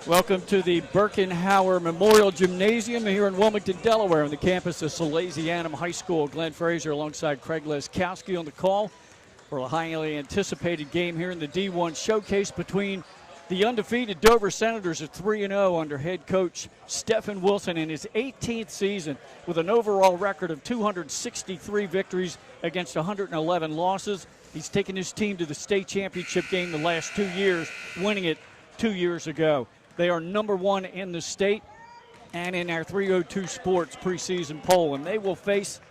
Welcome to the Bergen Memorial Gymnasium here in Wilmington, Delaware, on the campus of Salesianum High School. Glenn Fraser alongside Craig Leskowski on the call for a highly anticipated game here in the D1 showcase between the undefeated Dover Senators at 3-0 under head coach Stephen Wilson in his 18th season with an overall record of 263 victories against 111 losses. He's taken his team to the state championship game the last 2 years, winning it 2 years ago. They are number one in the state and in our 302 Sports preseason poll, and they will face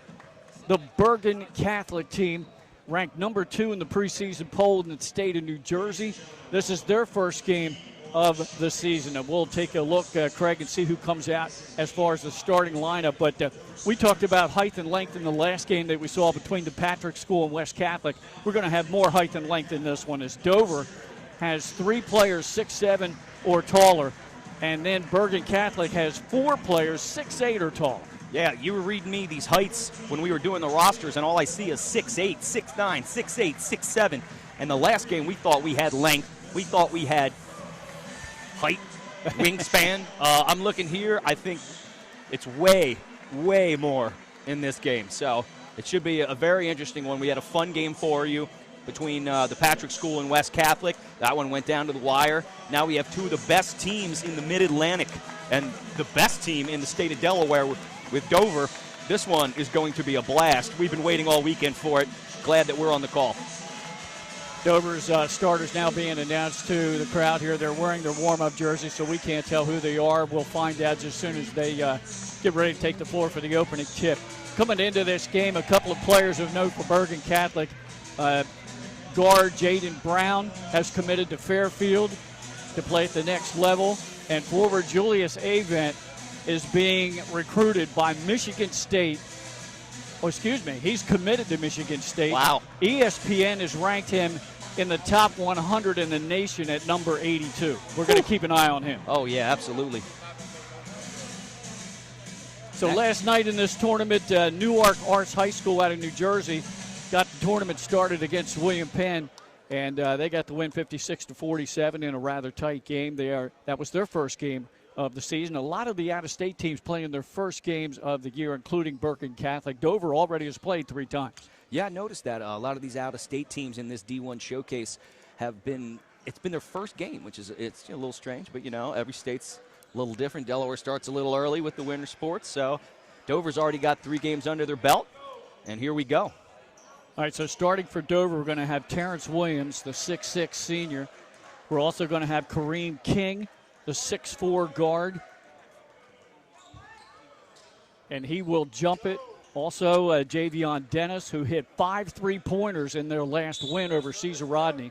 the Bergen Catholic team, ranked number 2 in the preseason poll in the state of New Jersey. This is their first game of the season, and we'll take a look, Craig, and see who comes out as far as the starting lineup. But we talked about height and length in the last game that we saw between the Patrick School and West Catholic. We're going to have more height and length in this one, as Dover has 3 players 6'7" or taller, and then Bergen Catholic has 4 players 6'8" or taller. Yeah, you were reading me these heights when we were doing the rosters, and all I see is 6'8", 6'9", 6'8", 6'7". And the last game, we thought we had length. We thought we had height, wingspan. I'm looking here. I think it's way, way more in this game. So it should be a very interesting one. We had a fun game for you between the Patrick School and West Catholic. That one went down to the wire. Now we have 2 of the best teams in the Mid-Atlantic and the best team in the state of Delaware with Dover. This one is going to be a blast. We've been waiting all weekend for it. Glad that we're on the call. Dover's starters now being announced to the crowd here. They're wearing their warm-up jerseys, so we can't tell who they are. We'll find out as soon as they get ready to take the floor for the opening tip. Coming into this game, a couple of players of note for Bergen Catholic. Guard Jaden Brown has committed to Fairfield to play at the next level, and forward Julius Avent is being recruited by Michigan State. He's committed to Michigan State. Wow. ESPN has ranked him in the top 100 in the nation at number 82. We're going to keep an eye on him. Oh, yeah, absolutely. So last night in this tournament, Newark Arts High School out of New Jersey got the tournament started against William Penn, and they got the win 56-47 in a rather tight game. That was their first game of the season. A lot of the out-of-state teams playing their first games of the year, including Bergen Catholic. Dover already has played 3 times. Yeah, I noticed that. A lot of these out-of-state teams in this D1 showcase it's been their first game, which is it's a little strange, but, every state's a little different. Delaware starts a little early with the winter sports, so Dover's already got 3 games under their belt, and here we go. All right, so starting for Dover, we're going to have Terrence Williams, the 6'6" senior. We're also going to have Kareem King, the 6'4" guard. And he will jump it. Also, Javion Dennis, who hit 5 3-pointers in their last win over Cesar Rodney.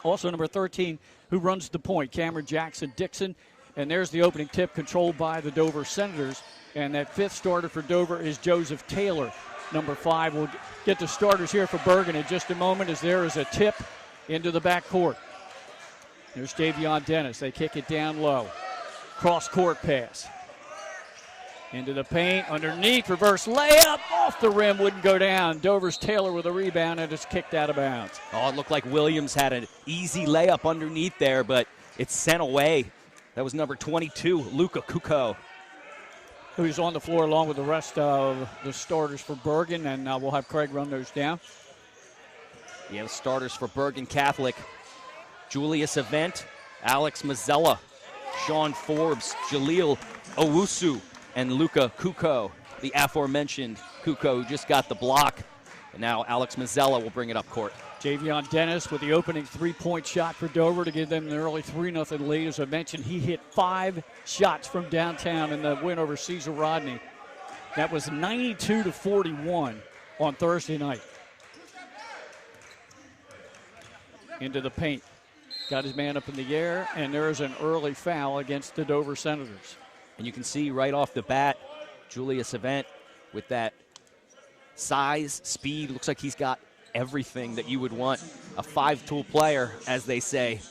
Also, number 13, who runs the point, Cameron Jackson-Dixon. And there's the opening tip controlled by the Dover Senators. And that 5th starter for Dover is Joseph Taylor, number 5. We'll get the starters here for Bergen in just a moment as there is a tip into the backcourt. There's Javion Dennis. They kick it down low. Cross-court pass. Into the paint, underneath, reverse layup, off the rim, wouldn't go down. Dover's Taylor with a rebound, and it's kicked out of bounds. Oh, it looked like Williams had an easy layup underneath there, but it's sent away. That was number 22, Luka Kuko, who's on the floor along with the rest of the starters for Bergen, and we'll have Craig run those down. Yeah, the starters for Bergen Catholic. Julius Avent, Alex Mazzella, Sean Forbes, Jaleel Owusu, and Luka Kuko, the aforementioned Kuko, who just got the block. And now Alex Mazzella will bring it up court. Javion Dennis with the opening 3-point shot for Dover to give them an early 3-0 lead. As I mentioned, he hit 5 shots from downtown in the win over Cesar Rodney. That was 92-41 on Thursday night. Into the paint. Got his man up in the air, and there's an early foul against the Dover Senators. And you can see right off the bat, Julius Avent with that size, speed. Looks like he's got everything that you would want. A 5-tool player, as they say.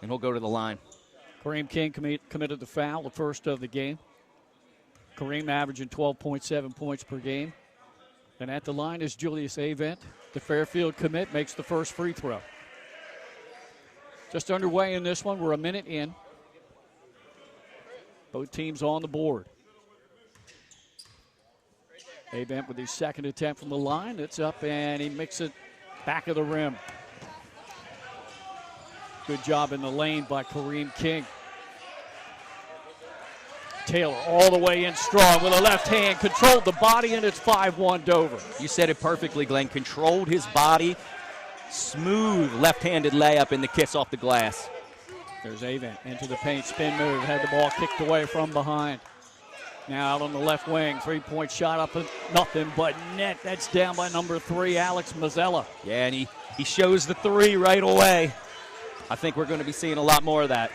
And he'll go to the line. Kareem King committed the foul, the first of the game. Kareem averaging 12.7 points per game. And at the line is Julius Avent. The Fairfield commit makes the first free throw. Just underway in this one. We're a minute in. Both teams on the board. Avent with his second attempt from the line. It's up, and he makes it back of the rim. Good job in the lane by Kareem King. Taylor all the way in strong with a left hand, controlled the body, and it's 5-1 Dover. You said it perfectly, Glenn. Controlled his body. Smooth left-handed layup in the kiss off the glass. There's Avent into the paint, spin move, had the ball kicked away from behind. Now out on the left wing, three-point shot up, nothing but net. That's down by number 3, Alex Mazzella. Yeah, and he shows the three right away. I think we're going to be seeing a lot more of that.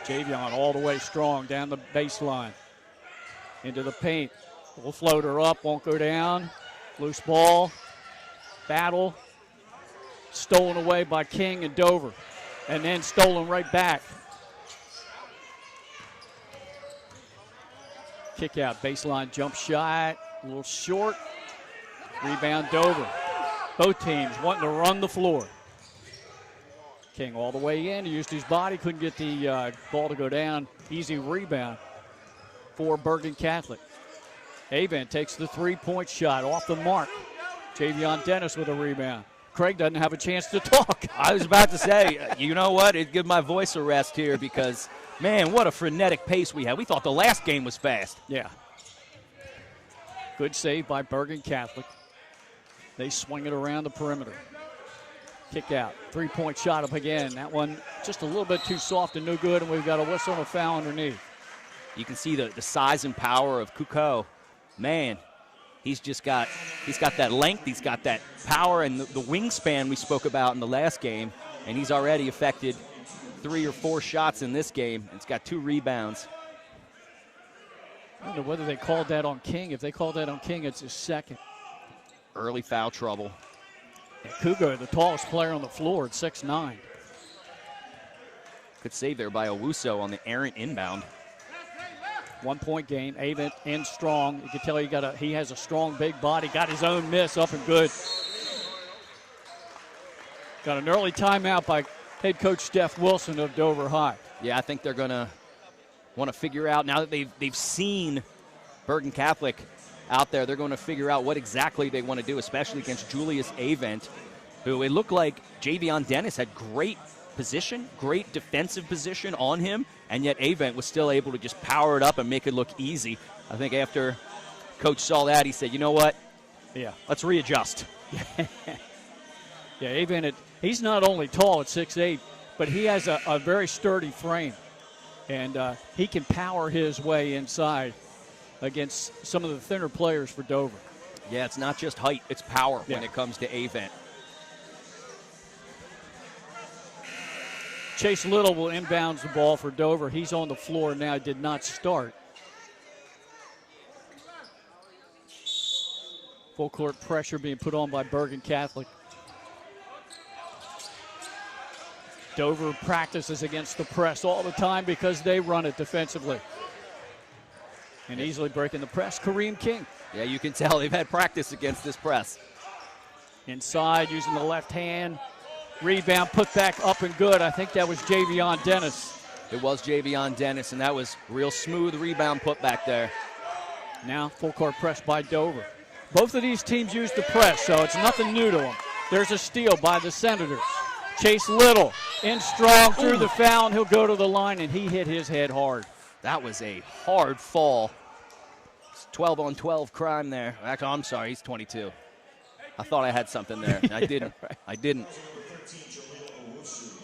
Javion all the way strong down the baseline. Into the paint. Little floater up, won't go down. Loose ball. Battle. Stolen away by King and Dover. And then stolen right back. Kick out, baseline jump shot. A little short. Rebound Dover. Both teams wanting to run the floor. King all the way in. He used his body, couldn't get the ball to go down. Easy rebound for Bergen Catholic. Avent takes the three-point shot off the mark. Javion Dennis with a rebound. Craig doesn't have a chance to talk. I was about to say, you know what? It'd give my voice a rest here because, man, what a frenetic pace we had. We thought the last game was fast. Yeah. Good save by Bergen Catholic. They swing it around the perimeter. Kick out. Three-point shot up again. That one just a little bit too soft and no good, and we've got a whistle and a foul underneath. You can see the size and power of Kukoc. Man, he's got that length, he's got that power, and the wingspan we spoke about in the last game, and he's already affected 3 or 4 shots in this game. It's got 2 rebounds. I don't know whether they called that on King. If they called that on King, it's his second. Early foul trouble. And Kukoc, the tallest player on the floor at 6'9". Good save there by Owusu on the errant inbound. 1-point game. Avent in strong. You can tell he has a strong big body. Got his own miss up and good. Got an early timeout by head coach Steph Wilson of Dover High. Yeah, I think they're going to want to figure out, now that they've seen Bergen Catholic out there, they're going to figure out what exactly they want to do, especially against Julius Avent, who it looked like Javion Dennis had great position, great defensive position on him, and yet Avent was still able to just power it up and make it look easy. I think after Coach saw that, he said, you know what? Yeah. Let's readjust. Yeah, Avent, he's not only tall at 6'8", but he has a very sturdy frame, and he can power his way inside against some of the thinner players for Dover. Yeah, it's not just height, it's power when it comes to Avent. Chase Little will inbounds the ball for Dover. He's on the floor now, did not start. Full court pressure being put on by Bergen Catholic. Dover practices against the press all the time because they run it defensively. And easily breaking the press, Kareem King. Yeah, you can tell they've had practice against this press. Inside, using the left hand. Rebound, put back up and good. I think that was Javion Dennis. It was Javion Dennis, and that was real smooth rebound put back there. Now full court press by Dover. Both of these teams use the press, so it's nothing new to them. There's a steal by the Senators. Chase Little in strong through the foul, and he'll go to the line, and he hit his head hard. That was a hard fall. It's 12-on-12 crime there. Actually, I'm sorry, he's 22. I thought I had something there. I didn't. Right. I didn't.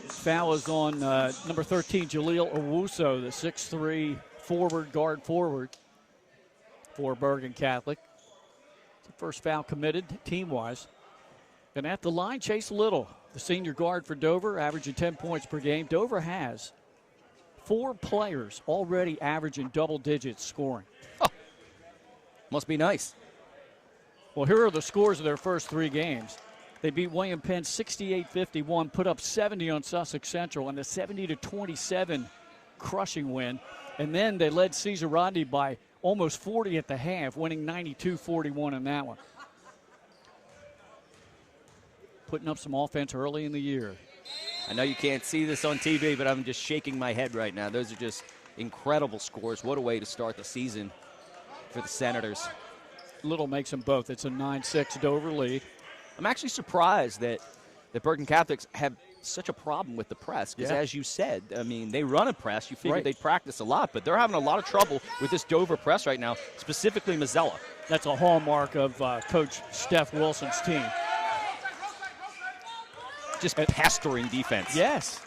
Foul is on number 13, Jaleel Owusu, the 6'3" guard forward for Bergen Catholic. It's the first foul committed team-wise. And at the line, Chase Little, the senior guard for Dover, averaging 10 points per game. Dover has 4 players already averaging double digits scoring. Oh, must be nice. Well, here are the scores of their first 3 games. They beat William Penn 68-51, put up 70 on Sussex Central, and a 70-27 crushing win. And then they led Cesar Rodney by almost 40 at the half, winning 92-41 in that one. Putting up some offense early in the year. I know you can't see this on TV, but I'm just shaking my head right now. Those are just incredible scores. What a way to start the season for the Senators. Little makes them both. It's a 9-6 Dover lead. I'm actually surprised that Bergen Catholics have such a problem with the press because, as you said, I mean, they run a press. You figured they'd practice a lot, but they're having a lot of trouble with this Dover press right now, specifically Mazzella. That's a hallmark of Coach Steph Wilson's team. Just pestering defense. Yes.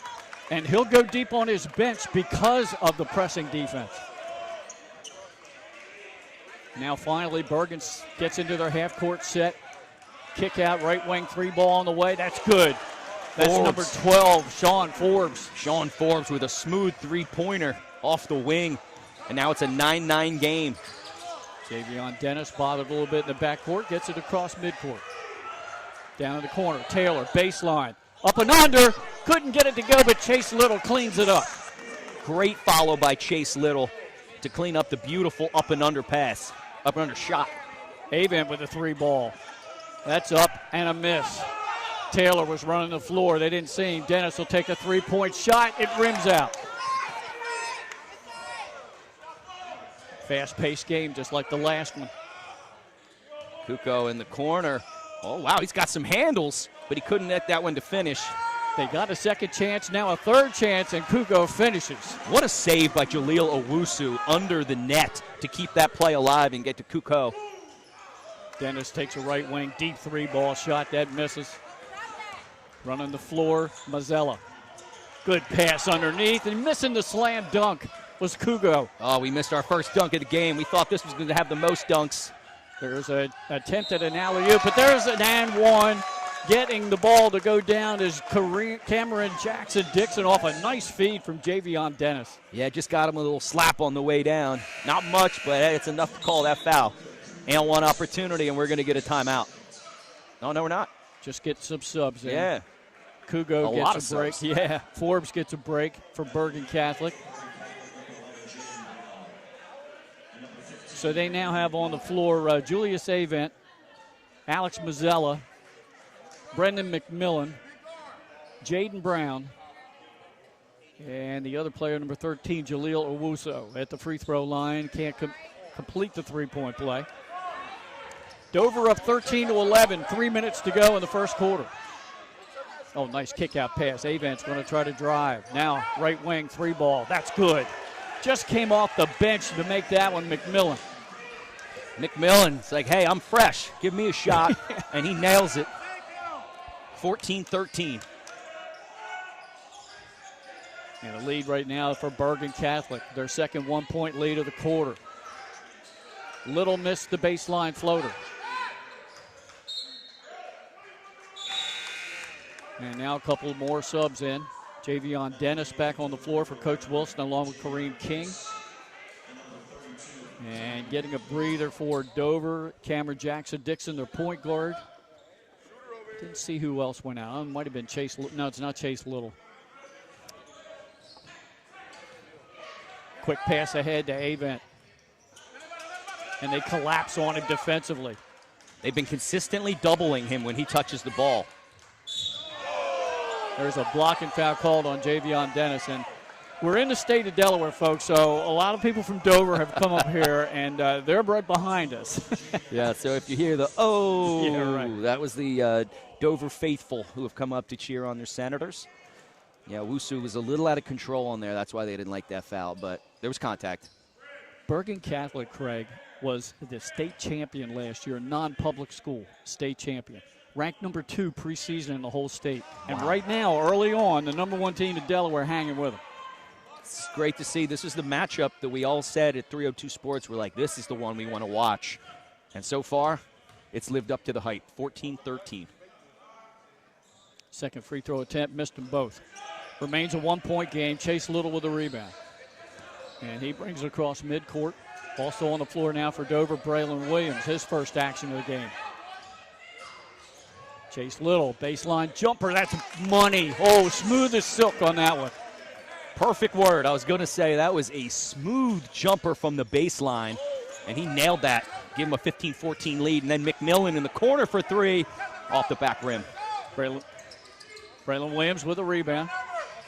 And he'll go deep on his bench because of the pressing defense. Now finally Bergen gets into their half-court set. Kick out, right wing, 3-ball on the way. That's good. That's Forbes. number 12, Sean Forbes. Sean Forbes with a smooth three-pointer off the wing. And now it's a 9-9 game. Javion Dennis bothered a little bit in the backcourt, gets it across midcourt. Down in the corner, Taylor, baseline. Up and under, couldn't get it to go, but Chase Little cleans it up. Great follow by Chase Little to clean up the beautiful up and under pass, up and under shot. Avent with a 3-ball. That's up and a miss. Taylor was running the floor. They didn't see him. Dennis will take a 3-point shot. It rims out. Fast-paced game, just like the last one. Kukoc in the corner. Oh, wow, he's got some handles, but he couldn't get that one to finish. They got a second chance, now a third chance, and Kukoc finishes. What a save by Jaleel Owusu under the net to keep that play alive and get to Kukoc. Dennis takes a right wing, deep 3-ball shot. That misses. Running the floor, Mazzella. Good pass underneath, and missing the slam dunk was Kukoc. Oh, we missed our first dunk of the game. We thought this was going to have the most dunks. There's an attempt at an alley-oop, but there's an and one. Getting the ball to go down is Cameron Jackson-Dixon off a nice feed from Javion Dennis. Yeah, just got him a little slap on the way down. Not much, but hey, it's enough to call that foul. And one opportunity, and we're going to get a timeout. No, we're not. Just get some subs in. Yeah. Kukoc gets a break. Subs. Yeah, Forbes gets a break for Bergen Catholic. So they now have on the floor Julius Avent, Alex Mazzella, Brendan McMillan, Jaden Brown, and the other player, number 13, Jaleel Owusu, at the free throw line. Can't complete the three-point play. Dover up 13-11, 3 minutes to go in the first quarter. Oh, nice kick-out pass. Avent's going to try to drive. Now, right wing, 3-ball. That's good. Just came off the bench to make that one, McMillan. McMillan's like, hey, I'm fresh. Give me a shot. And he nails it. 14-13. And a lead right now for Bergen Catholic. Their second 1-point lead of the quarter. Little missed the baseline floater. And now a couple more subs in. Javion Dennis back on the floor for Coach Wilson along with Kareem King. And getting a breather for Dover, Cameron Jackson-Dixon, their point guard. Didn't see who else went out. It might have been Chase. No, it's not Chase Little. Quick pass ahead to Avent. And they collapse on him defensively. They've been consistently doubling him when he touches the ball. There's a blocking foul called on Javion Dennis. And we're in the state of Delaware, folks, so a lot of people from Dover have come up here, and they're right behind us. Yeah, so if you hear the, yeah, right. That was the Dover faithful who have come up to cheer on their Senators. Yeah, Wusu was a little out of control on there. That's why they didn't like that foul, but there was contact. Bergen Catholic, Craig, was the state champion last year, non-public school state champion. Ranked number 2 preseason in the whole state. And right now, early on, the number 1 team in Delaware hanging with them. It's great to see. This is the matchup that we all said at 302 Sports. We're like, this is the one we want to watch. And so far, it's lived up to the hype. 14-13. Second free throw attempt, missed them both. Remains a 1-point game. Chase Little with a rebound. And he brings it across midcourt. Also on the floor now for Dover, Braylon Williams, his first action of the game. Chase Little, baseline jumper. That's money. Oh, smooth as silk on that one. Perfect word. I was going to say that was a smooth jumper from the baseline, and he nailed that. Give him a 15-14 lead, and then McMillan in the corner for 3 off the back rim. Braylon Williams with a rebound.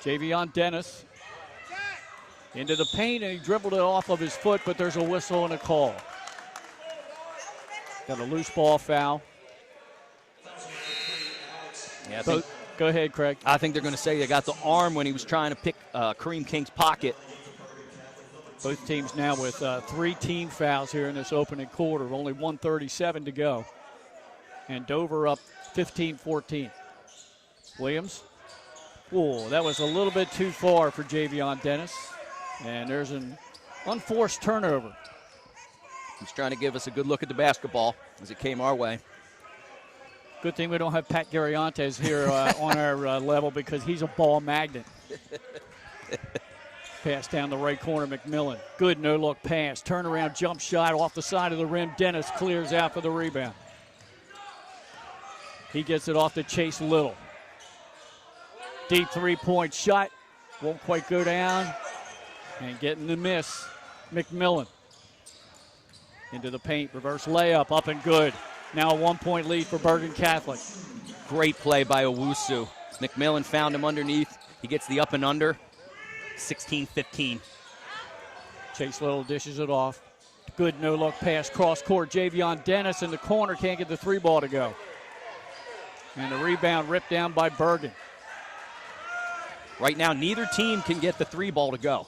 Javion Dennis Into the paint, and he dribbled it off of his foot, but there's a whistle and a call. Got a loose ball foul. Yeah, Go ahead, Craig. I think they're going to say they got the arm when he was trying to pick Kareem King's pocket. Both teams now with 3 team fouls here in this opening quarter. Only 1:37 to go. And Dover up 15-14. Williams. Whoa, that was a little bit too far for Javion Dennis. And there's an unforced turnover. He's trying to give us a good look at the basketball as it came our way. Good thing we don't have Pat Garriantes here on our level because he's a ball magnet. Pass down the right corner, McMillan. Good no-look pass. Turnaround jump shot off the side of the rim. Dennis clears out for the rebound. He gets it off to Chase Little. Deep three-point shot. Won't quite go down. And getting the miss, McMillan. Into the paint. Reverse layup. Up and good. Now a 1-point lead for Bergen Catholic. Great play by Owusu. McMillan found him underneath. He gets the up and under. 16-15. Chase Little dishes it off. Good no-look pass. Cross court. Javion Dennis in the corner. Can't get the 3-ball to go. And the rebound ripped down by Bergen. Right now, neither team can get the 3-ball to go.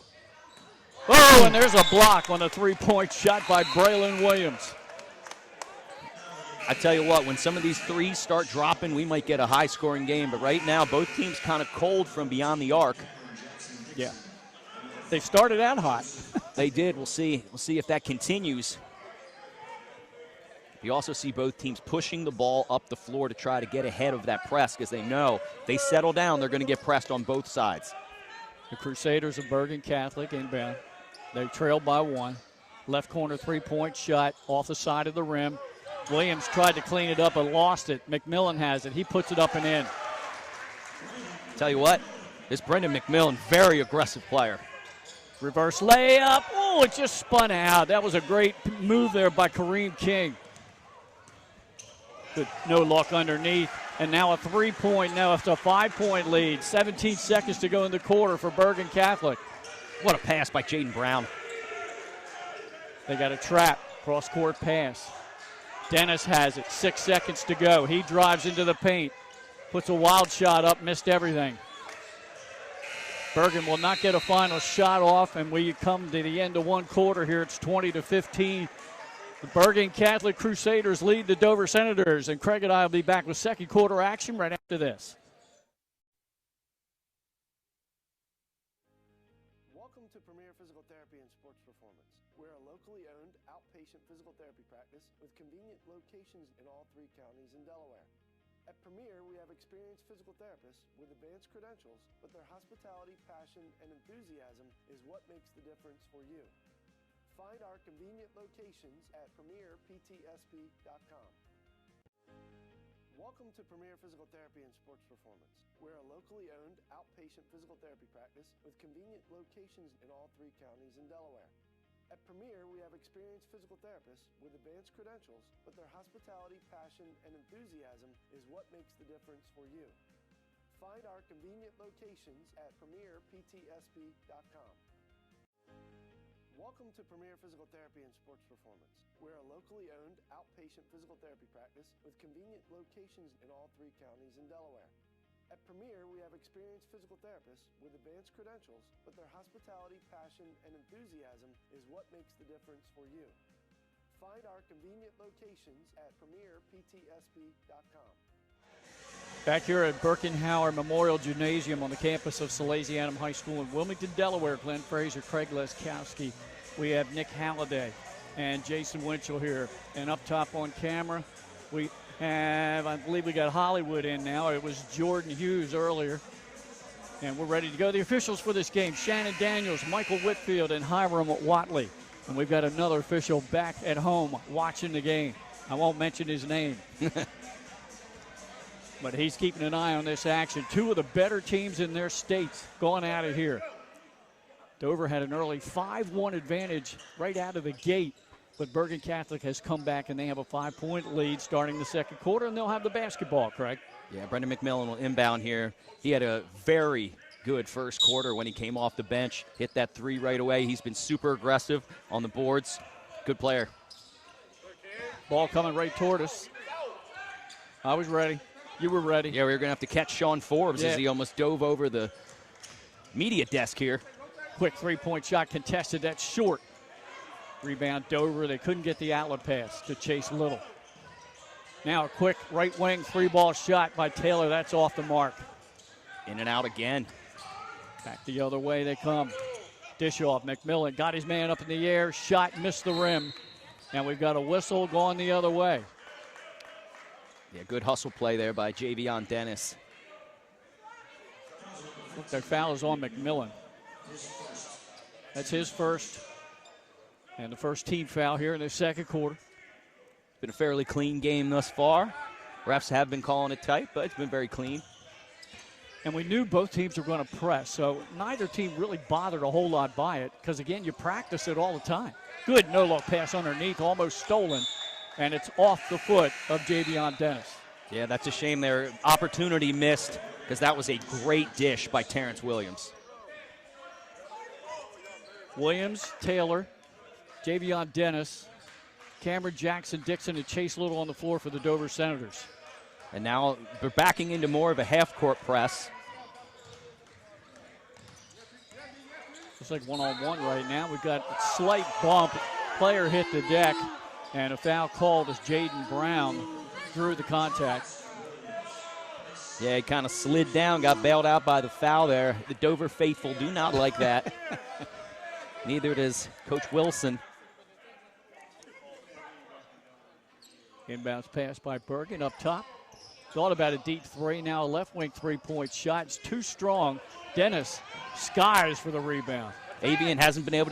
Oh, and there's a block on a 3-point shot by Braylon Williams. I tell you what, when some of these threes start dropping, we might get a high-scoring game. But right now, both teams kind of cold from beyond the arc. Yeah. They started out hot. They did. We'll see. We'll see if that continues. You also see both teams pushing the ball up the floor to try to get ahead of that press because they know if they settle down, they're going to get pressed on both sides. The Crusaders of Bergen Catholic inbound. They trailed by 1. Left corner 3-point shot off the side of the rim. Williams tried to clean it up and lost it. McMillan has it. He puts it up and in. Tell you what, this Brendan McMillan, very aggressive player. Reverse layup. Oh, it just spun out. That was a great move there by Kareem King. Good no look underneath. And now a 3-point, now it's a 5-point lead. 17 seconds to go in the quarter for Bergen Catholic. What a pass by Jaden Brown. They got a trap. Cross-court pass. Dennis has it. 6 seconds to go. He drives into the paint. Puts a wild shot up. Missed everything. Bergen will not get a final shot off, and we come to the end of one quarter here. It's 20-15. The Bergen Catholic Crusaders lead the Dover Senators, and Craig and I will be back with second quarter action right after this. Welcome to Premier Physical Therapy and Sports Performance. We're a locally owned outpatient physical therapy practice with convenient locations in all 3 counties in Delaware. At Premier, we have experienced physical therapists with advanced credentials, but their hospitality, passion, and enthusiasm is what makes the difference for you. Find our convenient locations at premierptsp.com. Welcome to Premier Physical Therapy and Sports Performance. We're a locally owned outpatient physical therapy practice with convenient locations in all 3 counties in Delaware. At Premier, we have experienced physical therapists with advanced credentials, but their hospitality, passion, and enthusiasm is what makes the difference for you. Find our convenient locations at premierptsp.com. Welcome to Premier Physical Therapy and Sports Performance. We're a locally owned outpatient physical therapy practice with convenient locations in all 3 counties in Delaware. At Premier, we have experienced physical therapists with advanced credentials, but their hospitality, passion, and enthusiasm is what makes the difference for you. Find our convenient locations at premierptsp.com. Back here at Birkenhauer Memorial Gymnasium on the campus of Salesianum High School in Wilmington, Delaware. Glenn Fraser, Craig Leskowski. We have Nick Halliday and Jason Winchell here. And up top on camera, we have, I believe we got Hollywood in now. It was Jordan Hughes earlier. And we're ready to go. The officials for this game, Shannon Daniels, Michael Whitfield, and Hiram Watley. And we've got another official back at home watching the game. I won't mention his name. But he's keeping an eye on this action. 2 of the better teams in their states going out of here. Dover had an early 5-1 advantage right out of the gate. But Bergen Catholic has come back, and they have a 5-point lead starting the second quarter, and they'll have the basketball, Craig. Yeah, Brendan McMillan will inbound here. He had a very good first quarter when he came off the bench. Hit that three right away. He's been super aggressive on the boards. Good player. Ball coming right toward us. I was ready. You were ready. Yeah, we were going to have to catch Sean Forbes as he almost dove over the media desk here. Quick three-point shot contested. That's short. Rebound Dover. They couldn't get the outlet pass to Chase Little. Now a quick right wing three-ball shot by Taylor. That's off the mark. In and out again. Back the other way they come. Dish off. McMillan got his man up in the air. Shot missed the rim. And we've got a whistle going the other way. Yeah, good hustle play there by Javion Dennis. Their foul is on McMillan. That's his first. And the first team foul here in the second quarter. Been a fairly clean game thus far. Refs have been calling it tight, but it's been very clean. And we knew both teams were going to press, so neither team really bothered a whole lot by it because, again, you practice it all the time. Good no-look pass underneath, almost stolen, and it's off the foot of Javion Dennis. Yeah, that's a shame their opportunity missed because that was a great dish by Terrence Williams. Williams, Taylor, Javion Dennis, Cameron Jackson, Dixon, and Chase Little on the floor for the Dover Senators. And now they're backing into more of a half-court press. It's like one-on-one right now. We've got a slight bump. Player hit the deck, and a foul called as Jaden Brown drew the contact. Yeah, he kind of slid down, got bailed out by the foul there. The Dover faithful do not like that. Neither does Coach Wilson. Inbounds pass by Bergen up top. Thought about a deep three, now a left wing three-point shot. It's too strong. Dennis skies for the rebound. Avon hasn't been able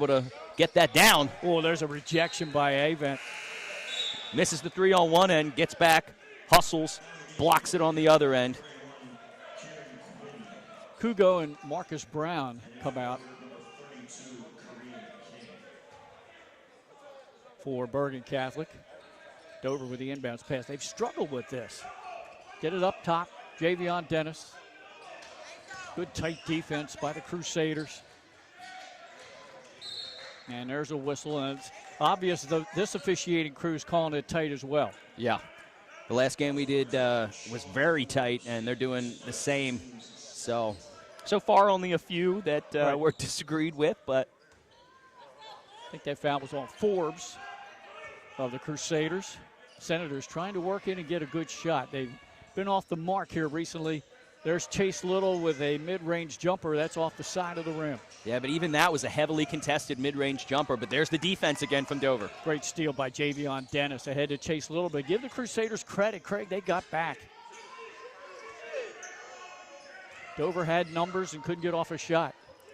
to get that down. Oh, there's a rejection by Avon. Misses the three on one end, gets back, hustles, blocks it on the other end. Kugo and Marcus Brown come out for Bergen Catholic. Dover with the inbounds pass. They've struggled with this. Get it up top. Javion Dennis. Good tight defense by the Crusaders. And there's a whistle, and it's obvious this officiating crew is calling it tight as well. Yeah. The last game we did was very tight, and they're doing the same. So far only a few that were disagreed with, but I think that foul was on Forbes of the Crusaders. Senators trying to work in and get a good shot. They've been off the mark here recently. There's Chase Little with a mid-range jumper. That's off the side of the rim. Yeah, but even that was a heavily contested mid-range jumper. But there's the defense again from Dover. Great steal by Javion Dennis ahead to Chase Little. But give the Crusaders credit, Craig. They got back. Dover had numbers and couldn't get off a shot.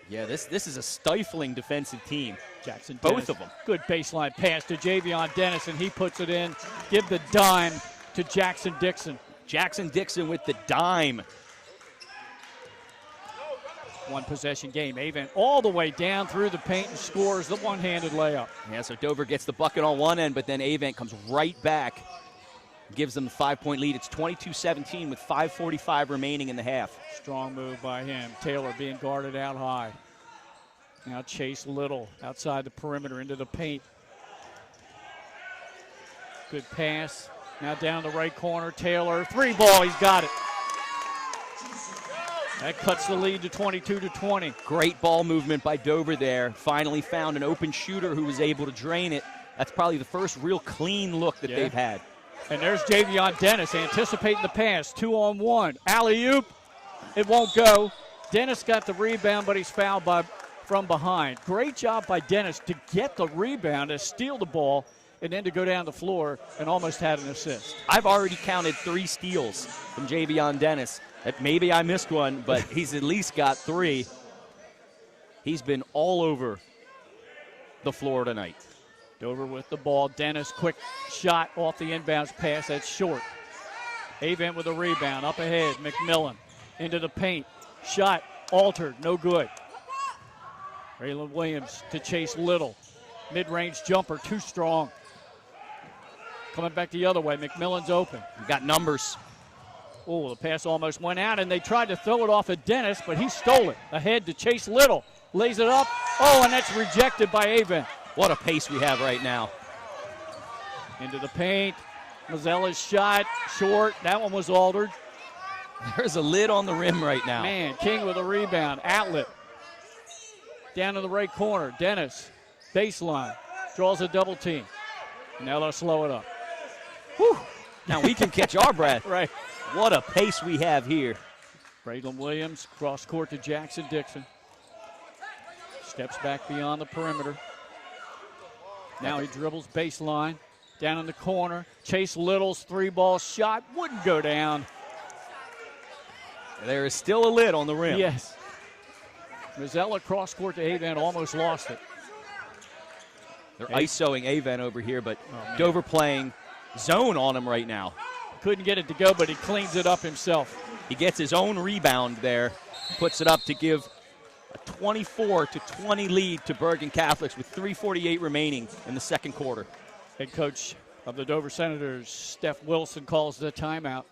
Yeah, this is a stifling defensive team. Jackson Both Dennis, of them. Good baseline pass to Javion Dennis, and he puts it in. Give the dime to Jackson Dixon. Jackson Dixon with the dime. One possession game. Avon all the way down through the paint and scores the one-handed layup. Yeah, so Dover gets the bucket on one end, but then Avon comes right back, gives them the 5-point lead. It's 22-17 with 5:45 remaining in the half. Strong move by him. Taylor being guarded out high. Now Chase Little outside the perimeter into the paint. Good pass. Now down the right corner. Taylor, three ball. He's got it. That cuts the lead to 22-20. Great ball movement by Dover there. Finally found an open shooter who was able to drain it. That's probably the first real clean look that they've had. And there's Javion Dennis anticipating the pass. 2-on-1. Alley-oop. It won't go. Dennis got the rebound, but he's fouled from behind. Great job by Dennis to get the rebound, to steal the ball, and then to go down the floor and almost had an assist. I've already counted 3 steals from Javion Dennis. Maybe I missed one, but he's at least got 3. He's been all over the floor tonight. Dover with the ball. Dennis, quick shot off the inbounds pass. That's short. Avent with a rebound. Up ahead, McMillan into the paint. Shot altered, no good. Raylan Williams to Chase Little. Mid-range jumper, too strong. Coming back the other way, McMillan's open. We've got numbers. Oh, the pass almost went out, and they tried to throw it off at Dennis, but he stole it. Ahead to Chase Little. Lays it up. Oh, and that's rejected by Avent. What a pace we have right now. Into the paint. Mazzella's shot, short. That one was altered. There's a lid on the rim right now. Man, King with a rebound. Outlet. Down in the right corner. Dennis. Baseline. Draws a double team. Now they'll slow it up. Whew. Now we can catch our breath. Right. What a pace we have here. Braylon Williams, cross court to Jackson Dixon. Steps back beyond the perimeter. Now he dribbles baseline. Down in the corner. Chase Little's three-ball shot wouldn't go down. There is still a lid on the rim. Yes. Mazzella cross court to Avent, almost lost it. They're ISOing Avent over here, but Dover playing zone on him right now. Couldn't get it to go, but he cleans it up himself. He gets his own rebound there, puts it up to give a 24-20 lead to Bergen Catholics with 3:48 remaining in the second quarter. Head coach of the Dover Senators, Steph Wilson, calls the timeout.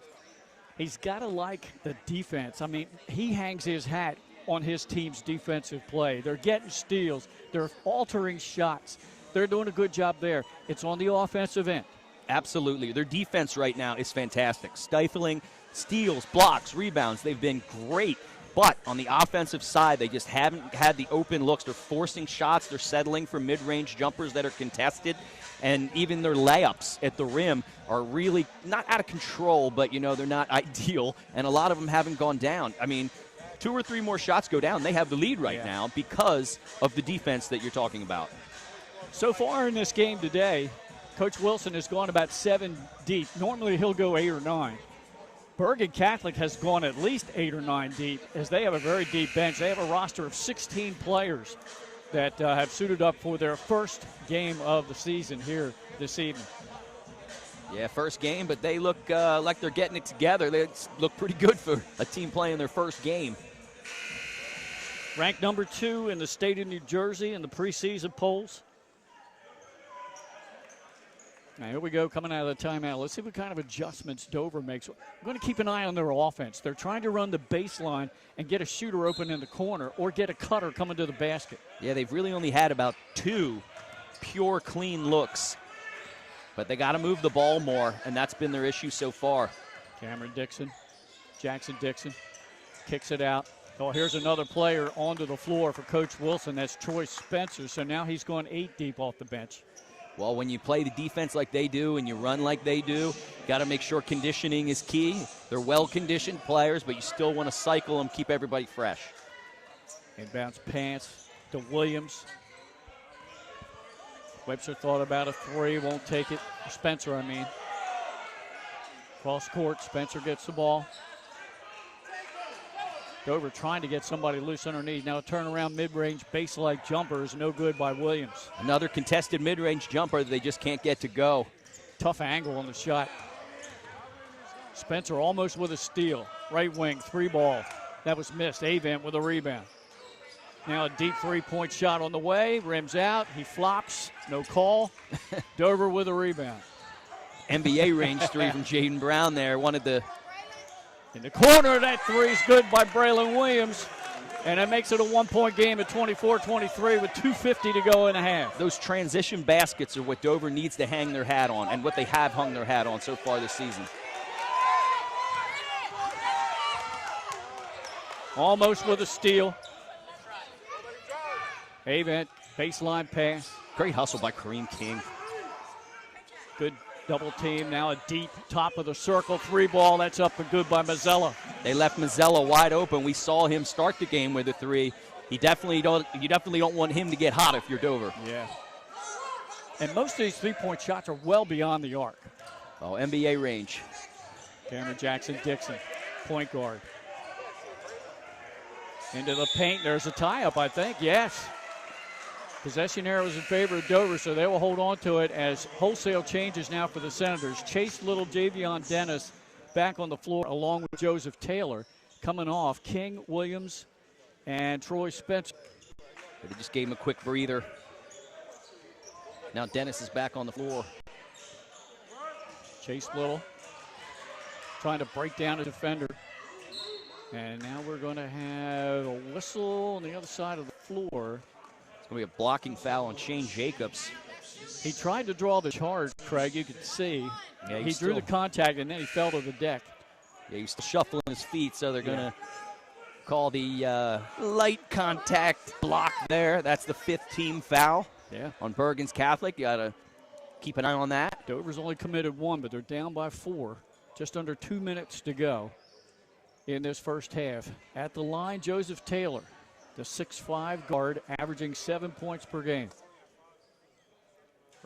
He's got to like the defense. I mean, he hangs his hat on his team's defensive play. They're getting steals. They're altering shots. They're doing a good job there. It's on the offensive end. Absolutely. Their defense right now is fantastic. Stifling, steals, blocks, rebounds. They've been great. But on the offensive side, they just haven't had the open looks. They're forcing shots. They're settling for mid-range jumpers that are contested. And even their layups at the rim are really not out of control, but, they're not ideal. And a lot of them haven't gone down. I mean, 2 or 3 more shots go down. They have the lead right now because of the defense that you're talking about. So far in this game today, Coach Wilson has gone about 7 deep. Normally he'll go 8 or 9. Bergen Catholic has gone at least 8 or 9 deep, as they have a very deep bench. They have a roster of 16 players that have suited up for their first game of the season here this evening. Yeah, first game, but they look like they're getting it together. They look pretty good for a team playing their first game. Ranked number 2 in the state of New Jersey in the preseason polls. Now, here we go, coming out of the timeout. Let's see what kind of adjustments Dover makes. We're going to keep an eye on their offense. They're trying to run the baseline and get a shooter open in the corner or get a cutter coming to the basket. Yeah, they've really only had about 2 pure, clean looks. But they got to move the ball more, and that's been their issue so far. Cameron Dixon, Jackson Dixon, kicks it out. Oh, here's another player onto the floor for Coach Wilson. That's Troy Spencer. So now he's going 8 deep off the bench. Well, when you play the defense like they do and you run like they do, got to make sure conditioning is key. They're well-conditioned players, but you still want to cycle them, keep everybody fresh. Inbounds pass to Williams. Webster thought about a 3, won't take it. Spencer, I mean. Cross court, Spencer gets the ball. Dover trying to get somebody loose underneath. Now a turnaround mid-range base-like jumper is no good by Williams. Another contested mid-range jumper that they just can't get to go. Tough angle on the shot. Spencer almost with a steal. Right wing, 3-ball. That was missed. Avent with a rebound. Now a deep 3-point shot on the way. Rims out. He flops. No call. Dover with a rebound. NBA range 3 from Jaden Brown there. Wanted the... In the corner, that 3 is good by Braylon Williams. And that makes it a 1-point game at 24-23 with 2:50 to go in a half. Those transition baskets are what Dover needs to hang their hat on and what they have hung their hat on so far this season. Almost with a steal. Avent, baseline pass. Great hustle by Kareem King. Good double team. Now a deep top of the circle 3-ball. That's up and good by Mazzella. They left Mazzella wide open. We saw him start the game with a 3. You definitely don't want him to get hot if you're Dover. Yeah. And most of these 3-point shots are well beyond the arc. Oh, NBA range. Cameron Jackson Dixon, point guard. Into the paint. There's a tie-up, I think. Yes. Possession arrows in favor of Dover, so they will hold on to it as wholesale changes now for the Senators. Chase Little, Javion Dennis back on the floor along with Joseph Taylor. Coming off, King, Williams, and Troy Spencer. They just gave him a quick breather. Now Dennis is back on the floor. Chase Little. trying to break down a defender. And now we're going to have a whistle on the other side of the floor. It's going to be a blocking foul on Shane Jacobs. He tried to draw the charge, Craig, you could see. Yeah, he drew the contact, and then he fell to the deck. Yeah, he's still shuffling his feet, so they're going to call the light contact block there. That's the 5th team foul on Bergen's Catholic. You got to keep an eye on that. Dover's only committed 1, but they're down by 4. Just under 2 minutes to go in this first half. At the line, Joseph Taylor, the 6'5" guard, averaging 7 points per game.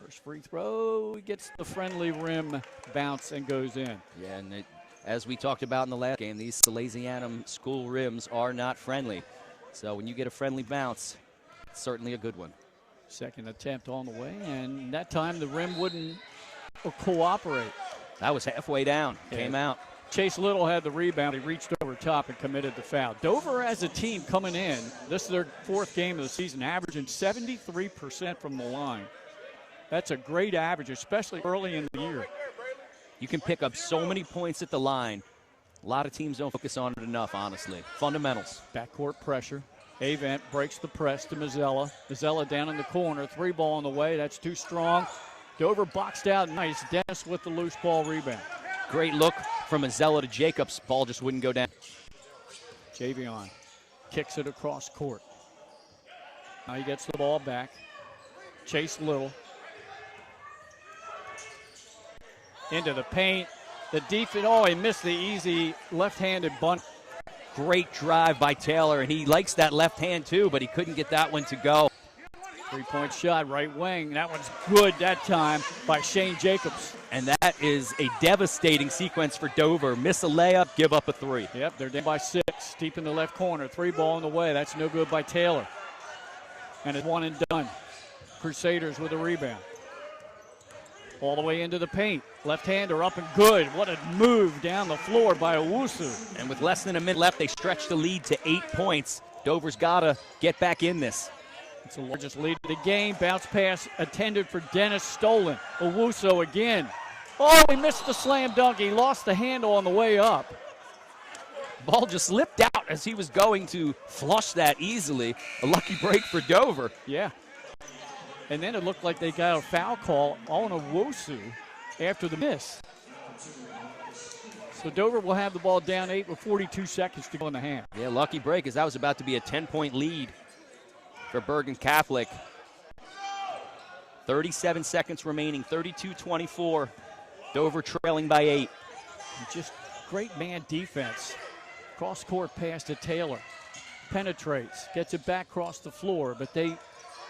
First free throw, he gets the friendly rim bounce and goes in. Yeah, and as we talked about in the last game, these Salesianum school rims are not friendly. So when you get a friendly bounce, it's certainly a good one. Second attempt on the way, and that time the rim wouldn't cooperate. That was halfway down, came out. Chase Little had the rebound. He reached over top and committed the foul. Dover as a team coming in, this is their 4th game of the season, averaging 73% from the line. That's a great average, especially early in the year. You can pick up so many points at the line. A lot of teams don't focus on it enough, honestly. Fundamentals. Backcourt pressure. Avent breaks the press to Mazzella. Mazzella down in the corner. 3 ball on the way. That's too strong. Dover boxed out nice. Dennis with the loose ball rebound. Great look from Mazzella to Jacobs. Ball just wouldn't go down. Javion kicks it across court. Now he gets the ball back. Chase Little. Into the paint. The defense, he missed the easy left-handed bunt. Great drive by Taylor, and he likes that left hand too, but he couldn't get that one to go. 3-point shot, right wing. That one's good that time by Shane Jacobs. And that is a devastating sequence for Dover. Miss a layup, give up a 3. Yep, they're down by 6. Deep in the left corner. 3 ball in the way. That's no good by Taylor. And it's 1 and done. Crusaders with a rebound. All the way into the paint. Left-hander up and good. What a move down the floor by Owusu. And with less than a minute left, they stretch the lead to 8 points. Dover's got to get back in this. It's the largest lead of the game. Bounce pass intended for Dennis, stolen. Owusu again. Oh, he missed the slam dunk. He lost the handle on the way up. Ball just slipped out as he was going to flush that easily. A lucky break for Dover. Yeah. And then it looked like they got a foul call on Owusu after the miss. So Dover will have the ball down 8 with 42 seconds to go in the half. Yeah, lucky break as that was about to be a 10-point lead for Bergen Catholic. 37 seconds remaining, 32-24. Dover trailing by 8. Just great man defense. Cross-court pass to Taylor. Penetrates, gets it back across the floor, but they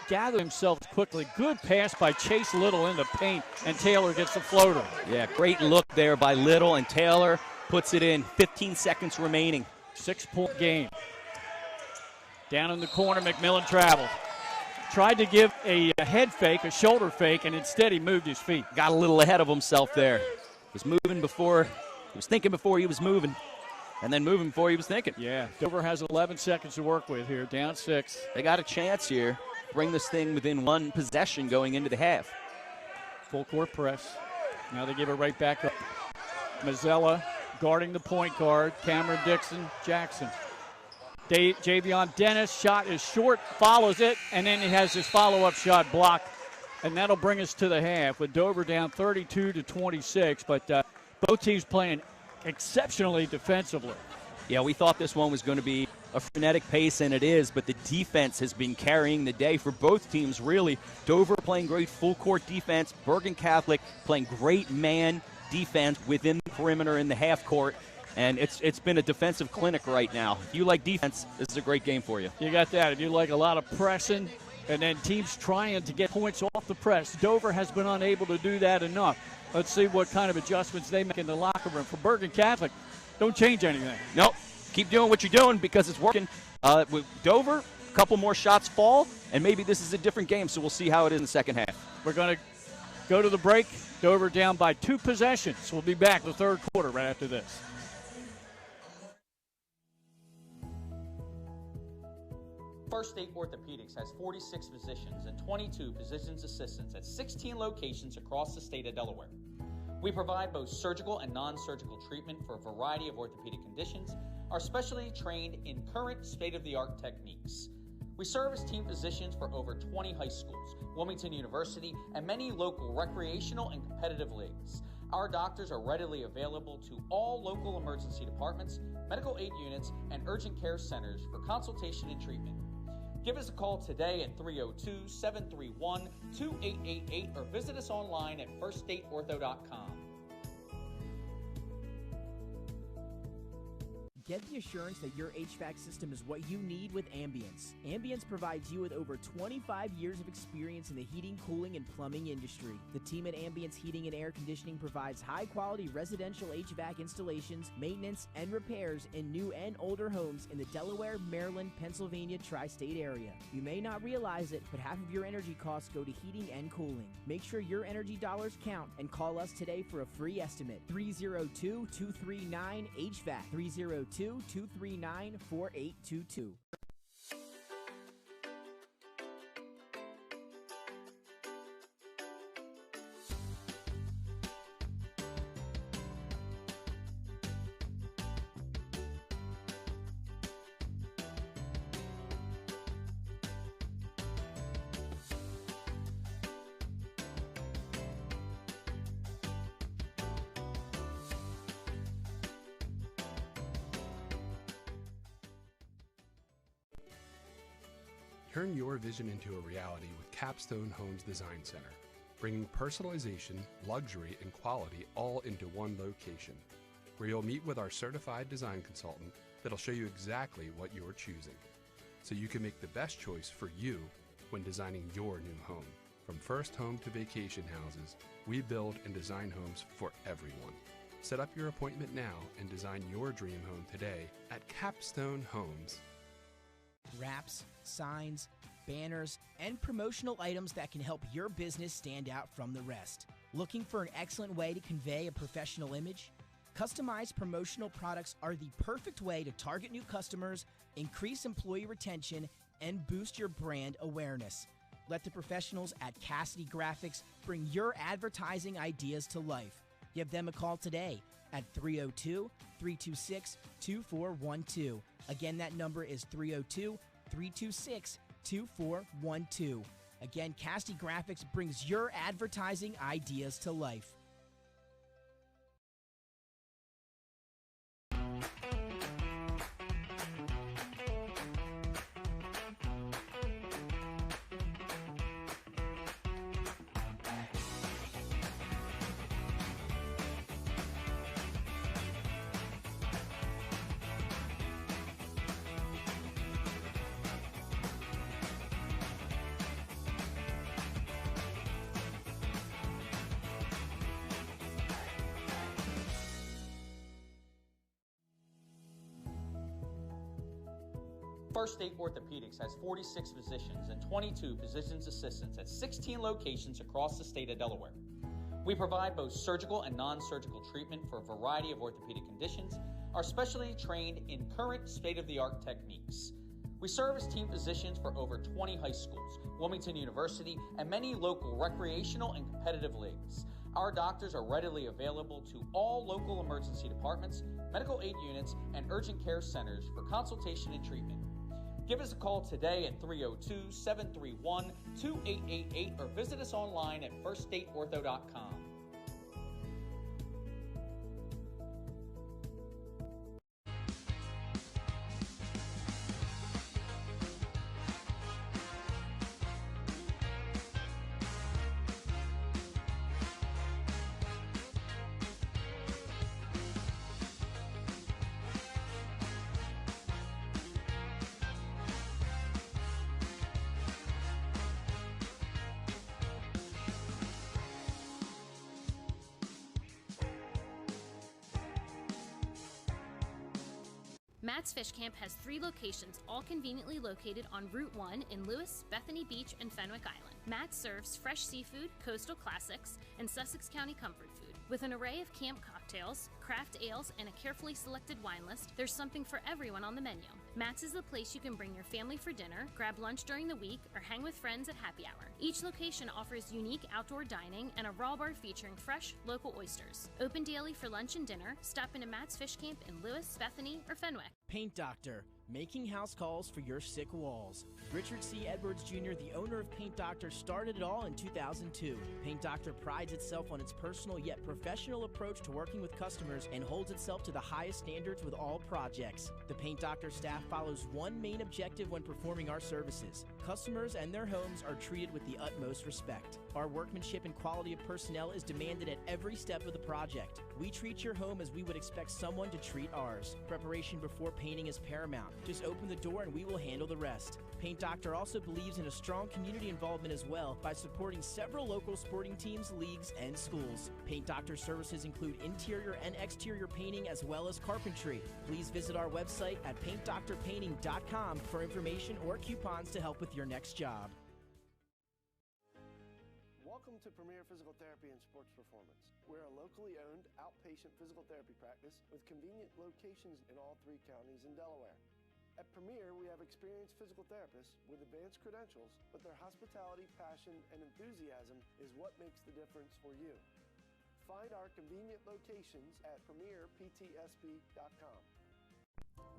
gather themselves quickly. Good pass by Chase Little in the paint, and Taylor gets the floater. Yeah, great look there by Little, and Taylor puts it in. 15 seconds remaining. 6-point game. Down in the corner, McMillan traveled. Tried to give a head fake, a shoulder fake, and instead he moved his feet. Got a little ahead of himself there. Was moving before, he was thinking before he was moving, and then moving before he was thinking. Yeah, Dover has 11 seconds to work with here, down 6. They got a chance here. Bring this thing within 1 possession going into the half. Full court press. Now they give it right back up. Mazzella guarding the point guard. Cameron Dixon, Jackson. Javion Dennis, shot is short, follows it, and then he has his follow-up shot blocked. And that'll bring us to the half with Dover down 32-26. But both teams playing exceptionally defensively. Yeah, we thought this one was going to be a frenetic pace, and it is, but the defense has been carrying the day for both teams, really. Dover playing great full-court defense. Bergen Catholic playing great man defense within the perimeter in the half court. And it's been a defensive clinic right now. If you like defense, this is a great game for you. You got that. If you like a lot of pressing and then teams trying to get points off the press, Dover has been unable to do that enough. Let's see what kind of adjustments they make in the locker room. For Bergen Catholic, don't change anything. Nope. Keep doing what you're doing because it's working. With Dover, a couple more shots fall, and maybe this is a different game, so we'll see how it is in the second half. We're going to go to the break. Dover down by 2 possessions. We'll be back the third quarter right after this. First State Orthopedics has 46 physicians and 22 physician's assistants at 16 locations across the state of Delaware. We We provide both surgical and non-surgical treatment for a variety of orthopedic conditions, are specially trained in current state-of-the-art techniques. We serve as team physicians for over 20 high schools, Wilmington University, and many local recreational and competitive leagues. Our doctors are readily available to all local emergency departments, medical aid units, and urgent care centers for consultation and treatment. Give us a call today at 302-731-2888 or visit us online at firststateortho.com. Get the assurance that your HVAC system is what you need with Ambience. Ambience provides you with over 25 years of experience in the heating, cooling, and plumbing industry. The team at Ambience Heating and Air Conditioning provides high-quality residential HVAC installations, maintenance, and repairs in new and older homes in the Delaware, Maryland, Pennsylvania tri-state area. You may not realize it, but half of your energy costs go to heating and cooling. Make sure your energy dollars count and call us today for a free estimate. 302-239-HVAC. 302-239-4822. Turn your vision into a reality with Capstone Homes Design Center, bringing personalization, luxury, and quality all into one location, where you'll meet with our certified design consultant that'll show you exactly what you're choosing, so you can make the best choice for you when designing your new home. From first home to vacation houses, we build and design homes for everyone. Set up your appointment now and design your dream home today at Capstone Homes. Wraps, signs, banners, and promotional items that can help your business stand out from the rest. Looking for an excellent way to convey a professional image? Customized promotional products are the perfect way to target new customers, increase employee retention, and boost your brand awareness. Let the professionals at Cassidy Graphics bring your advertising ideas to life. Give them a call today at 302-326-2412. Again, that number is 302-326-2412. Again, Cassidy Graphics brings your advertising ideas to life. First State Orthopedics has 46 physicians and 22 physician's assistants at 16 locations across the state of Delaware. We provide both surgical and non-surgical treatment for a variety of orthopedic conditions, are specially trained in current state-of-the-art techniques. We serve as team physicians for over 20 high schools, Wilmington University, and many local recreational and competitive leagues. Our doctors are readily available to all local emergency departments, medical aid units, and urgent care centers for consultation and treatment. Give us a call today at 302-731-2888 or visit us online at firststateortho.com. Matt's Fish Camp has 3 locations, all conveniently located on Route 1 in Lewis, Bethany Beach, and Fenwick Island. Matt serves fresh seafood, coastal classics, and Sussex County comfort food. With an array of camp cocktails, craft ales, and a carefully selected wine list, there's something for everyone on the menu. Matt's is the place you can bring your family for dinner, grab lunch during the week, or hang with friends at happy hour. Each location offers unique outdoor dining and a raw bar featuring fresh, local oysters. Open daily for lunch and dinner. Stop into Matt's Fish Camp in Lewis, Bethany, or Fenwick. Paint Doctor, making house calls for your sick walls. Richard C. Edwards Jr., the owner of Paint Doctor, started it all in 2002. Paint Doctor prides itself on its personal yet professional approach to working with customers and holds itself to the highest standards with all projects. The Paint Doctor staff follows one main objective when performing our services. Customers and their homes are treated with the utmost respect. Our workmanship and quality of personnel is demanded at every step of the project. We treat your home as we would expect someone to treat ours. Preparation before painting is paramount. Just open the door and we will handle the rest. Paint Doctor also believes in a strong community involvement as well by supporting several local sporting teams, leagues, and schools. Paint Doctor services include interior and exterior painting as well as carpentry. Please visit our website at paintdoctorpainting.com for information or coupons to help with your next job. Welcome to Premier Physical Therapy and Sports Performance. We're a locally owned outpatient physical therapy practice with convenient locations in all 3 counties in Delaware. At Premier, we have experienced physical therapists with advanced credentials, but their hospitality, passion, and enthusiasm is what makes the difference for you. Find our convenient locations at premierptsp.com.